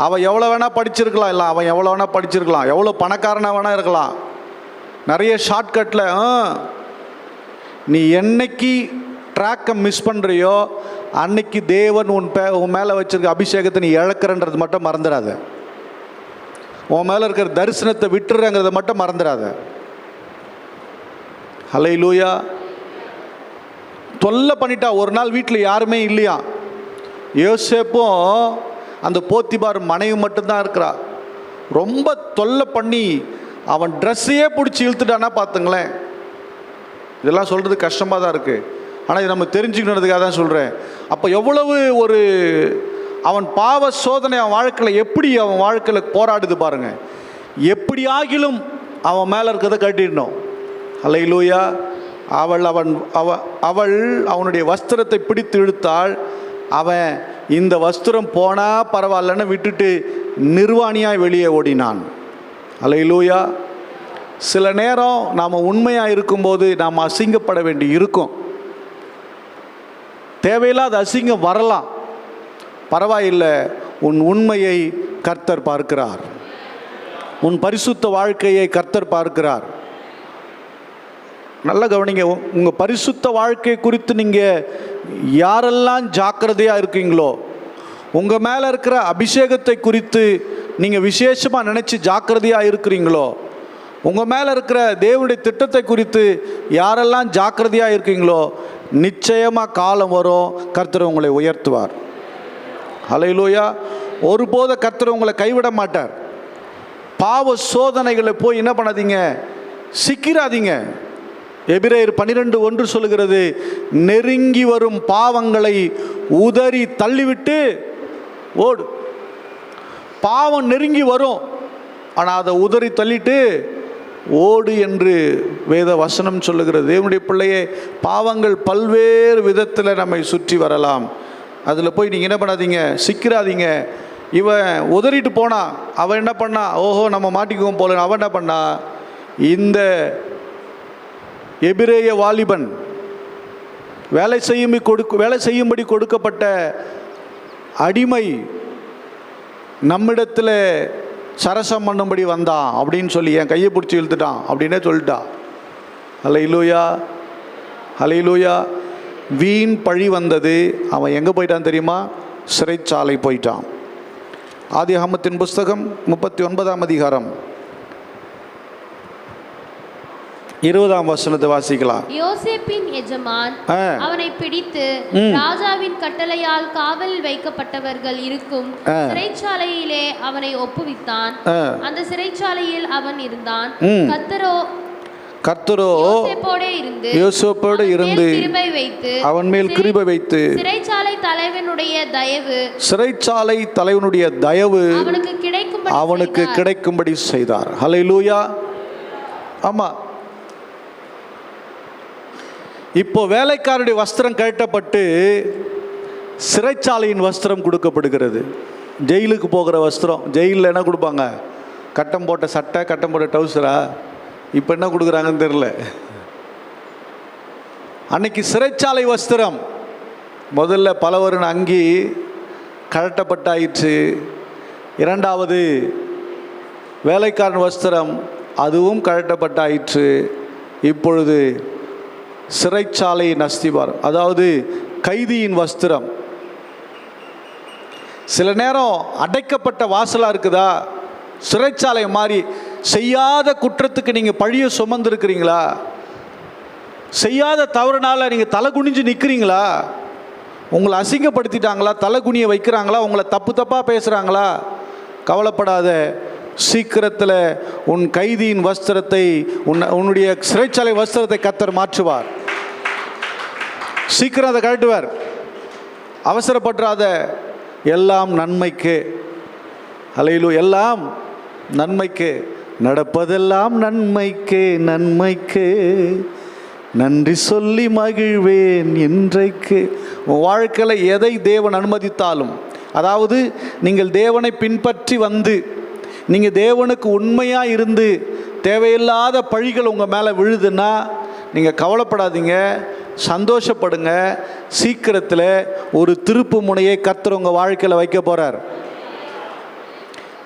அவன் எவ்வளோ வேணால் படிச்சிருக்கலாம், இல்லை அவன் எவ்வளோ வேணால் படிச்சிருக்கலாம், எவ்வளோ பணக்காரனாக வேணா இருக்கலாம், நிறைய ஷார்ட்கட்டில். நீ என்னைக்கு ட்ராக்கை மிஸ் பண்ணுறியோ அன்னைக்கு தேவன் உன் மேலே வச்சிருக்க அபிஷேகத்தை நீ இழக்கிறன்றது மட்டும் மறந்துடாத. உன் மேலே இருக்கிற தரிசனத்தை விட்டுறங்கிறத மட்டும் மறந்துடாத. ஹல்லேலூயா. தொல்லை பண்ணிட்டா. ஒரு நாள் வீட்டில் யாருமே இல்லையா. யோசேப்பும் அந்த போத்திபார் மனைவி மட்டும்தான் இருக்கிறா. ரொம்ப தொல்லை பண்ணி அவன் ட்ரெஸ்ஸையே பிடிச்சி இழுத்துட்டானா பார்த்துங்களேன். இதெல்லாம் சொல்கிறது கஷ்டமாக தான் இருக்குது. ஆனால் இது நம்ம தெரிஞ்சுக்கணுன்றதுக்காக தான் சொல்கிறேன். அப்போ எவ்வளவு ஒரு அவன் பாவ சோதனை அவன் வாழ்க்கையில் எப்படி அவன் வாழ்க்கையில் போராடுது பாருங்கள். எப்படி ஆகிலும் அவன் மேலே இருக்கிறத கட்டிடணும். ஹல்லேலூயா. அவள் அவனுடைய வஸ்திரத்தை பிடித்து இழுத்தாள். அவன் இந்த வஸ்திரம் போனால் பரவாயில்லன்னு விட்டுட்டு நிர்வாணியாய் வெளியே ஓடினான். ஹல்லேலூயா. சில நேரம் நாம் உண்மையாக இருக்கும்போது நாம் அசிங்கப்பட வேண்டி இருக்கும். தேவையில்லாத அசிங்கம் வரலாம், பரவாயில்லை. உன் உண்மையை கர்த்தர் பார்க்கிறார். உன் பரிசுத்த வாழ்க்கையை கர்த்தர் பார்க்கிறார். நல்ல கவனிங்க. உங்கள் பரிசுத்த வாழ்க்கை குறித்து நீங்கள் யாரெல்லாம் ஜாக்கிரதையாக இருக்கீங்களோ, உங்கள் மேலே இருக்கிற அபிஷேகத்தை குறித்து நீங்கள் விசேஷமாக நினச்சி ஜாக்கிரதையாக இருக்கிறீங்களோ, உங்கள் மேலே இருக்கிற தேவனுடைய திட்டத்தை குறித்து யாரெல்லாம் ஜாக்கிரதையாக இருக்கீங்களோ, நிச்சயமாக காலம் வரும் கர்த்தர் உங்களை உயர்த்துவார். ஹல்லேலூயா. ஒருபோது கர்த்தர் உங்களை கைவிட மாட்டார். பாவ சோதனைகளை போய் என்ன பண்ணாதீங்க, சிக்கிறாதீங்க. எபிரேயர் 12:1 சொல்லுகிறது, நெருங்கி வரும் பாவங்களை உதறி தள்ளிவிட்டு ஓடு. பாவம் நெருங்கி வரும், ஆனால் அதை உதறி தள்ளிட்டு ஓடு என்று வேத வசனம் சொல்லுகிறது. தேவனுடைய பிள்ளையே, பாவங்கள் பல்வேறு விதத்தில் நம்மை சுற்றி வரலாம். அதில் போய் நீங்கள் என்ன பண்ணாதீங்க, சிக்கிறாதீங்க. இவன் உதறிட்டு போனா, அவன் என்ன பண்ணா, ஓஹோ நம்ம மாட்டிக்குவோம் போல. அவன் என்ன பண்ணா, இந்த எபிரேய வாலிபன் வேலை செய்யும்படி கொடுக்கப்பட்ட அடிமை நம்மிடத்தில் சரசம் பண்ணும்படி வந்தான் அப்படின்னு சொல்லி என் கையை பிடிச்சி இழுத்துட்டான் அப்படின்னே சொல்லிட்டான். ஹல்லேலூயா. ஹல்லேலூயா. வீண் பழி வந்தது. அவன் எங்கே போயிட்டான் தெரியுமா? சிறைச்சாலை போயிட்டான். ஆதியாகமத்தின் புஸ்தகம் 39ஆம் அதிகாரம் 20ஆம் வசனத்தை வாசிக்கலாம். யோசேப்பின் எஜமான் அவனை பிடித்து ராஜாவின் கட்டளையால் காவலில் வைக்கப்பட்டவர்கள் இருக்கும் சிறைச்சாலையிலே அவனை ஒப்புவித்தான். அந்த சிறைச்சாலையில் அவன் இருந்தான். கர்த்தரோ யோசேப்போடு இருந்து அவன் மேல் கிருபை வைத்து சிறைச்சாலை தலைவனுடைய தயவு அவனுக்கு கிடைக்கும்படி செய்தார். ஹல்லேலூயா. ஆமா. இப்போ வேலைக்காரருடைய வஸ்திரம் கழட்டப்பட்டு சிறைச்சாலையின் வஸ்திரம் கொடுக்கப்படுகிறது. ஜெயிலுக்கு போகிற வஸ்திரம். ஜெயிலில் என்ன கொடுப்பாங்க? கட்டம் போட்ட சட்டை, கட்டம் போட்ட டவுசரா? இப்போ என்ன கொடுக்குறாங்கன்னு தெரியல. அன்னைக்கு சிறைச்சாலை வஸ்திரம். முதல்ல பலவரின் அங்கி கழட்டப்பட்டாயிற்று. இரண்டாவது வேலைக்காரன் வஸ்திரம், அதுவும் கழட்டப்பட்டாயிற்று. இப்பொழுது சிறைச்சாலையின் அஸ்திவாரம், அதாவது கைதியின் வஸ்திரம். சில நேரம் அடைக்கப்பட்ட வாசலாக இருக்குதா? சிறைச்சாலை மாதிரி. செய்யாத குற்றத்துக்கு நீங்கள் பழிய சுமந்துருக்கிறீங்களா? செய்யாத தவறுனால நீங்கள் தலை குனிஞ்சு நிற்கிறீங்களா? உங்களை அசிங்கப்படுத்திட்டாங்களா? தலை குனிய வைக்கிறாங்களா? உங்களை தப்பாக பேசுகிறாங்களா? கவலைப்படாத. சீக்கிரத்தில் உன் கைதியின் வஸ்திரத்தை, உன்னுடைய சிறைச்சாலை வஸ்திரத்தை கர்த்தர் மாற்றுவார். சீக்கிரம் அதை கழட்டுவார். அவசரப்படாத. எல்லாம் நன்மைக்கு. ஹல்லேலூயா. எல்லாம் நன்மைக்கு. நடப்பதெல்லாம் நன்மைக்கு, நன்மைக்கு நன்றி சொல்லி மகிழ்வேன் இன்றைக்கு. உன் வாழ்க்கையில் எதை தேவன் அனுமதித்தாலும், அதாவது நீங்கள் தேவனை பின்பற்றி வந்து நீங்கள் தேவனுக்கு உண்மையாக இருந்து தேவையில்லாத பழிகள் உங்கள் மேலே விழுதுன்னா நீங்கள் கவலைப்படாதீங்க, சந்தோஷப்படுங்க. சீக்கிரத்தில் ஒரு திருப்பு முனையை கர்த்தர் உங்கள் வாழ்க்கையில் வைக்க போகிறார்.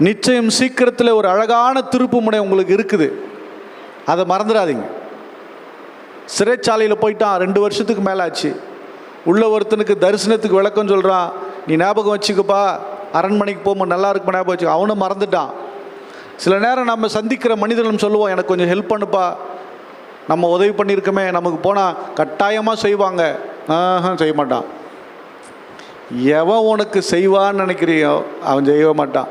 நிச்சயம் சீக்கிரத்தில் ஒரு அழகான திருப்பு முனை உங்களுக்கு இருக்குது. அதை மறந்துடாதீங்க. சிறைச்சாலையில் போயிட்டான், 2 வருஷத்துக்கு மேலே ஆச்சு. உள்ள ஒருத்தனுக்கு தரிசனத்துக்கு விளக்கம் சொல்கிறான். நீ ஞாபகம் வச்சுக்கப்பா, அரண்மனைக்கு போகும்போது நல்லா இருக்குமா ஞாபகம் வச்சுக்க. அவனும் மறந்துட்டான். சில நேரம் நம்ம சந்திக்கிற மனிதர்களும் சொல்லுவோம், எனக்கு கொஞ்சம் ஹெல்ப் பண்ணுப்பா, நம்ம உதவி பண்ணியிருக்கோமே, நமக்கு போனால் கட்டாயமாக செய்வாங்க. செய்ய மாட்டான். எவன் உனக்கு செய்வான்னு நினைக்கிறியோ அவன் செய்ய மாட்டான்.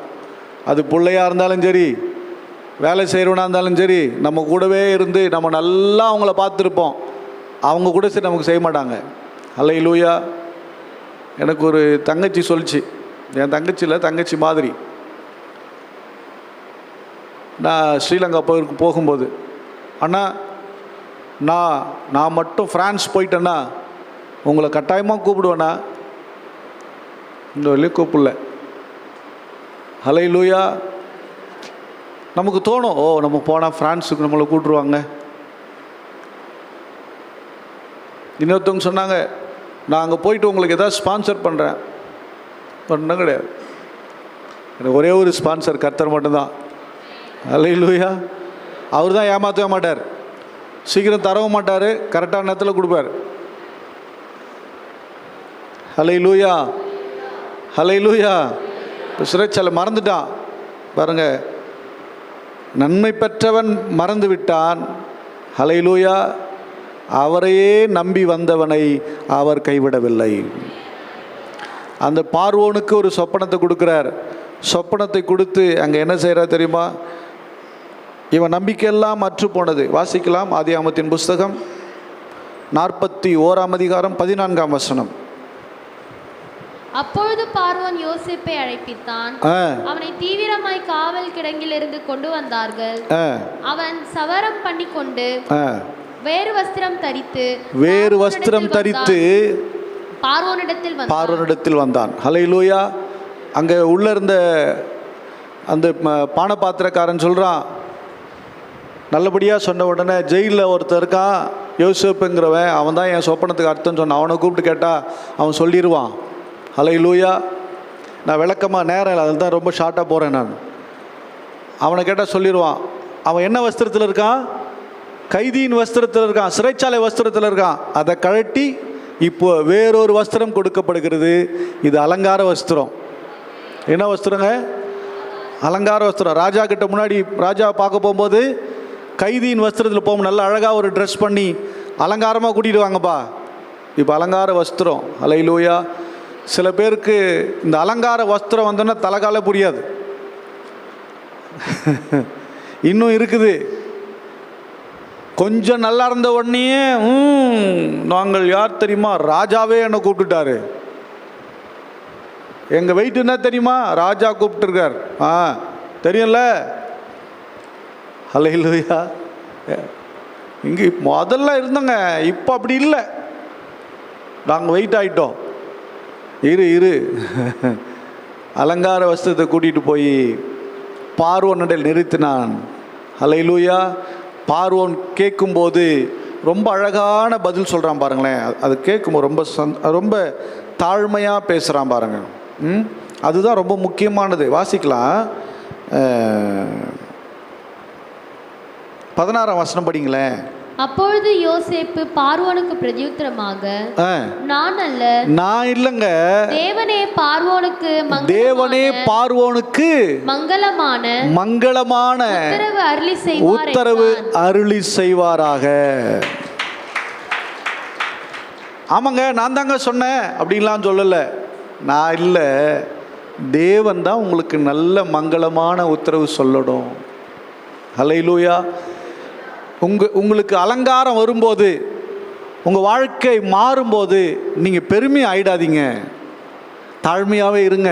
அது பிள்ளையாக இருந்தாலும் சரி, வேலை செய்கிறவனாக இருந்தாலும் சரி, நம்ம கூடவே இருந்து நம்ம நல்லா அவங்கள பார்த்துருப்போம், அவங்க கூட சரி நமக்கு செய்ய மாட்டாங்க. அல்லேலூயா. எனக்கு ஒரு தங்கச்சி சொல்லிச்சு, என் தங்கச்சியில் தங்கச்சி மாதிரி. நான் ஸ்ரீலங்கா போகும்போது, அண்ணா நான் மட்டும் ஃப்ரான்ஸ் போயிட்டேன்னா உங்களை கட்டாயமாக கூப்பிடுவேண்ணா. இந்த வழியும் கூப்பிடல. அல்லேலூயா. நமக்கு தோணும், ஓ நம்ம போனால் ஃப்ரான்ஸுக்கு நம்மளை கூப்பிட்ருவாங்க. இன்னொருத்தவங்க சொன்னாங்க, நான் அங்கே போயிட்டு உங்களுக்கு எதாவது ஸ்பான்சர் பண்ணுறேன். ஒன்றும் கிடையாது. எனக்கு ஒரே ஒரு ஸ்பான்சர் கர்த்தர் மட்டும்தான். அல்லேலூயா. அவர் தான் ஏமாற்றவே மாட்டார், சீக்கிரம் தரவும் மாட்டார், கரெக்டான நேரத்தில் கொடுப்பார். அல்லேலூயா. அல்லேலூயா. இப்போ சிறைச்சாலை மறந்துட்டான் பாருங்க, நன்மை பெற்றவன் மறந்து விட்டான். அல்லேலூயா. அவரையே நம்பி வந்தவனை அவர் கைவிடவில்லை. அந்த பார்வோனுக்கு ஒரு சொப்பனத்தை கொடுக்குறார். சொப்பனத்தை கொடுத்து அங்கே என்ன செய்கிறார் தெரியுமா? இவன் நம்பிக்கையெல்லாம் அற்று போனது. வாசிக்கலாம், ஆதியாகமத்தின் புஸ்தகம் 41ஆம் அதிகாரம் 14ஆம் வசனம். அப்பொழுது பார்வோன் யோசேப்பை அழைப்பித்தான். அவனை தீவிரமாய் காவல் கிடங்கிலிருந்து கொண்டு வந்தார்கள். அவன் சவரம் பண்ணி கொண்டு வேறு வஸ்திரம் தரித்து பார்வோனிடத்தில் வந்தான். அல்லேலூயா. அங்கே உள்ள இருந்த அந்த பானை பாத்திரக்காரன் சொல்கிறான், நல்லபடியாக சொன்ன உடனே ஜெயிலில் ஒருத்தர் இருக்கான் யோசேப்புங்கிறவன், அவன் தான் என் சொப்பனத்துக்கு அர்த்தம் சொன்னான். அவனை கூப்பிட்டு கேட்டால் அவன் சொல்லிடுவான். அல்லேலூயா. நான் விளக்கமாக நேரம் இல்லை, அதில் தான் ரொம்ப ஷார்ட்டாக போகிறேன் நான். அவனை கேட்டால் சொல்லிடுவான். அவன் என்ன வஸ்திரத்தில் இருக்கான்? கைதியின் வஸ்திரத்தில் இருக்கான், சிறைச்சாலை வஸ்திரத்தில் இருக்கான். அதை கழட்டி இப்போ வேறொரு வஸ்திரம் கொடுக்கப்படுகிறது. இது அலங்கார வஸ்திரம். என்ன வஸ்திரங்க? அலங்கார வஸ்திரம். ராஜா கிட்ட முன்னாடி ராஜா பார்க்க போகும்போது கைதியின் வஸ்திரத்தில் போகும், நல்லா அழகாக ஒரு ட்ரெஸ் பண்ணி அலங்காரமாக கூட்டிகிட்டு வாங்கப்பா. இப்போ அலங்கார வஸ்திரம். அல்லேலூயா. சில பேருக்கு இந்த அலங்கார வஸ்திரம் வந்தோன்னா தலைகால புரியாது. இன்னும் இருக்குது. கொஞ்சம் நல்லா இருந்த உடனே நாங்கள் யார் தெரியுமா, ராஜாவே என்னை கூப்பிட்டுட்டாரு. எங்கள் வெயிட் என்ன தெரியுமா, ராஜா கூப்பிட்டுருக்கார். தெரியும்ல. அல்லேலூயா. இங்கே முதல்ல இருந்தோங்க, இப்போ அப்படி இல்லை. நாங்கள் வெயிட் ஆகிட்டோம். இரு அலங்கார வஸ்திரத்தை கூட்டிகிட்டு போய் பார்வோனிடத்தில் நிறுத்தினான். அல்லேலூயா. பார்வோன் கேட்கும்போது ரொம்ப அழகான பதில் சொல்கிறான் பாருங்களேன். அது கேட்கும்போது ரொம்ப தாழ்மையாக பேசுகிறான் பாருங்க. அதுதான் ரொம்ப முக்கியமானது. வாசிக்கலாம், 16ஆம் வசனம் படிங்களேன். அப்பொழுது யோசேப்பு பார்வோனுக்கு பிரதியுத்தரமாக, நான் இல்லைங்க, தேவனே பார்வோனுக்கு மங்களமான உத்தரவு அருளி செய்வாராக. ஆமாங்க, நான் தாங்க சொன்னேன் அப்படின்லாம் சொல்லல. நான் இல்லை, தேவன் தான் உங்களுக்கு நல்ல மங்களமான உத்தரவு சொல்லணும். அல்லேலூயா. உங்களுக்கு அலங்காரம் வரும்போது, உங்கள் வாழ்க்கை மாறும்போது நீங்கள் பெருமை ஆயிடாதீங்க, தாழ்மையாகவே இருங்க.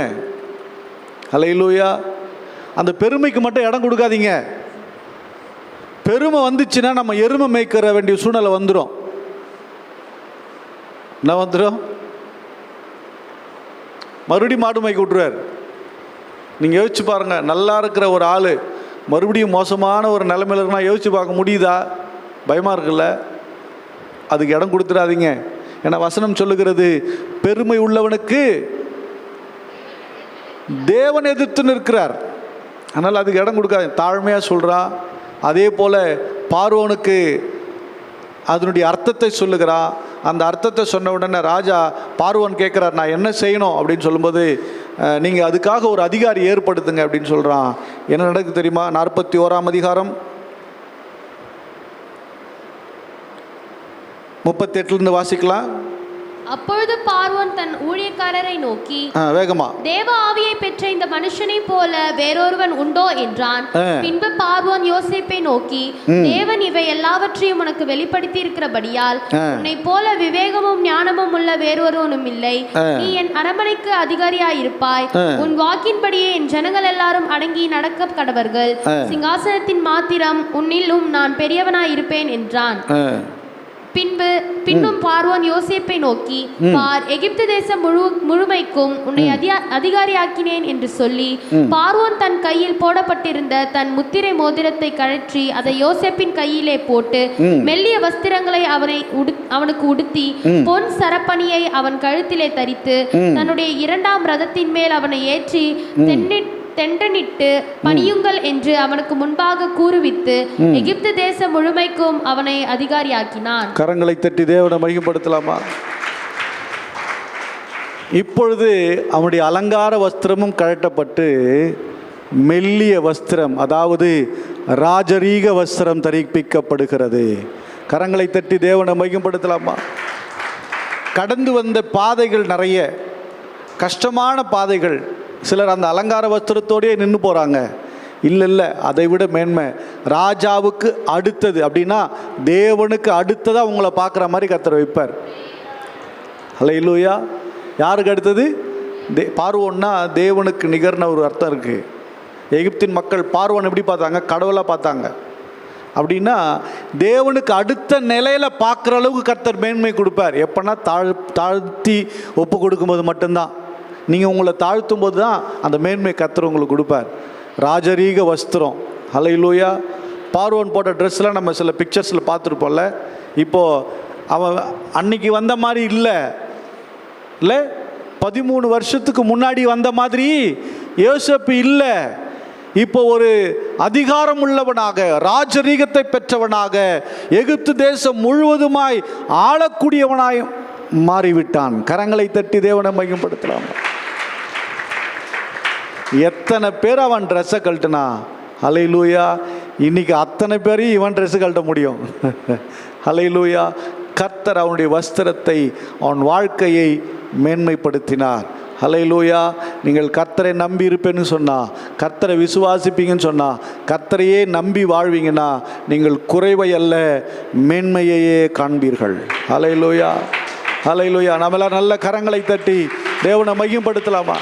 அல்லேலூயா. அந்த பெருமைக்கு மட்டும் இடம் கொடுக்காதீங்க. பெருமை வந்துச்சுன்னா நம்ம எருமை மேய்க்கிற வேண்டிய சூழ்நிலை வந்துடும். என்ன வந்துடும்? மறுபடியும் மாடு மேய்க்க விட்டுருவார். நீங்கள் யோசிச்சு பாருங்கள், நல்லா இருக்கிற ஒரு ஆள் மறுபடியும் மோசமான ஒரு நிலைமையில் இருக்குன்னா யோசிச்சு பார்க்க முடியுதா? பயமாக இருக்குல்ல? அதுக்கு இடம் கொடுத்துடாதீங்க. ஏன்னா வசனம் சொல்லுகிறது, பெருமை உள்ளவனுக்கு தேவன் எதிர்த்து நிற்கிறார். அதனால் அதுக்கு இடம் கொடுக்காது. தாழ்மையாக சொல்கிறான். அதே போல் பார்வோனுக்கு அதனுடைய அர்த்தத்தை சொல்லுகிறான். அந்த அர்த்தத்தை சொன்ன உடனே ராஜா பார்வோன் கேட்குறார், நான் என்ன செய்யணும் அப்படின்னு சொல்லும்போது, நீங்கள் அதுக்காக ஒரு அதிகாரி ஏற்படுத்துங்க அப்படின்னு சொல்கிறான். என்ன நடக்குது தெரியுமா? 41ஆம் அதிகாரம் 38 வாசிக்கலாம். அப்பொழுது பார்வோன் தன் ஊழியக்காரரை நோக்கி, வேகமா, தேவ ஆவியை பெற்ற இந்த மனுஷனை போல வேறொருவன் உண்டோ என்றான். பின்பு பார்வோன் யோசேப்பை நோக்கி, தேவன் இவை எல்லாவற்றையும் உனக்கு வெளிப்படுத்தி இருக்கிறபடியால் உன்னை போல விவேகமும் ஞானமும் உள்ள வேறொருவனும் இல்லை. நீ என் அரண்மனைக்கு அதிகாரியாயிருப்பாய். உன் வாக்கின்படியே என் ஜனங்கள் எல்லாரும் அடங்கி நடக்க கடவர்கள். சிங்காசனத்தின் மாத்திரம் உன்னிலும் நான் பெரியவனாயிருப்பேன் என்றான். பின்னும் பார்வோன் யோசேப்பை நோக்கி, பார், எகிப்து தேசம் முழுமைக்கும் உன்னை அதிகாரியாக்கினேன் என்று சொல்லி பார்வோன் தன் கையில் போடப்பட்டிருந்த தன் முத்திரை மோதிரத்தை கழற்றி அதை யோசேப்பின் கையிலே போட்டு மெல்லிய வஸ்திரங்களை அவனுக்கு உடுத்தி பொன் சரப்பணியை அவன் கழுத்திலே தரித்து தன்னுடைய 2ஆம் ரதத்தின் மேல் அவனை ஏற்றி தெண்டனிட்டு பணியுங்கள் என்று அவனுக்கு முன்பாக கூறுவித்து எகிப்து தேசம் முழுமைக்கும் அவனை அதிகாரியாக்கினான். கரங்களை தட்டி தேவனை மகிமைப்படுத்தலாமா? இப்பொழுது அவனுடைய அலங்கார வஸ்திரமும் கழட்டப்பட்டு மெல்லிய வஸ்திரம், அதாவது ராஜரீக வஸ்திரம் தரிப்பிக்கப்படுகிறது. கரங்களை தட்டி தேவனை மகிமைப்படுத்தலாமா? கடந்து வந்த பாதைகள் நிறைய கஷ்டமான பாதைகள். சிலர் அந்த அலங்கார வஸ்திரத்தோடையே நின்று போகிறாங்க. இல்லை, அதை விட மேன்மை ராஜாவுக்கு அடுத்தது அப்படின்னா தேவனுக்கு அடுத்ததாக உங்களை பார்க்குற மாதிரி கர்த்தர் வைப்பார். ஹல்லேலூயா. யாருக்கு அடுத்தது? பார்வோன்னா தேவனுக்கு நிகர்ன ஒரு அர்த்தம் இருக்குது. எகிப்தின் மக்கள் பார்வோன் எப்படி பார்த்தாங்க? கடவுளாக பார்த்தாங்க. அப்படின்னா தேவனுக்கு அடுத்த நிலையில் பார்க்குற அளவுக்கு கர்த்தர் மேன்மை கொடுப்பார். எப்போனா தாழ்த்தி ஒப்பு கொடுக்கும்போது மட்டும்தான். நீங்கள் உங்களை தாழ்த்தும் போது தான் அந்த மேன்மை கர்த்தர் உங்களுக்கு கொடுப்பார். ராஜரீக வஸ்திரம். ஹல்லேலூயா. பார்வோன் போட்ட ட்ரெஸ்லாம் நம்ம சில பிக்சர்ஸில் பார்த்துருப்போம்ல. இப்போது அவன் அன்னைக்கு வந்த மாதிரி இல்லை, 13 வருஷத்துக்கு முன்னாடி வந்த மாதிரி யோசேப்பு இல்லை. இப்போ ஒரு அதிகாரம் உள்ளவனாக, ராஜரீகத்தை பெற்றவனாக, எகிப்து தேசம் முழுவதுமாய் ஆளக்கூடியவனாய் மாறிவிட்டான். கரங்களை தட்டி தேவனை மகிமைப்படுத்தலாம். எத்தனை பேர் அவன் ட்ரெஸ்ஸை கழட்டுனா? ஹல்லேலூயா. இன்னைக்கு அத்தனை பேரையும் இவன் ட்ரெஸ்ஸு கழட்ட முடியும். ஹல்லேலூயா. கர்த்தர் அவனுடைய வஸ்திரத்தை, அவன் வாழ்க்கையை மேன்மைப்படுத்தினார். ஹல்லேலூயா. நீங்கள் கர்த்தரை நம்பி இருப்பேன்னு சொன்னால், கர்த்தரை விசுவாசிப்பீங்கன்னு சொன்னால், கர்த்தரையே நம்பி வாழ்வீங்கன்னா நீங்கள் குறைவை அல்ல மேன்மையையே காண்பீர்கள். ஹல்லேலூயா. ஹல்லேலூயா. நம்மளாம் நல்ல கரங்களை தட்டி தேவனை மகிமைப்படுத்தலாமா?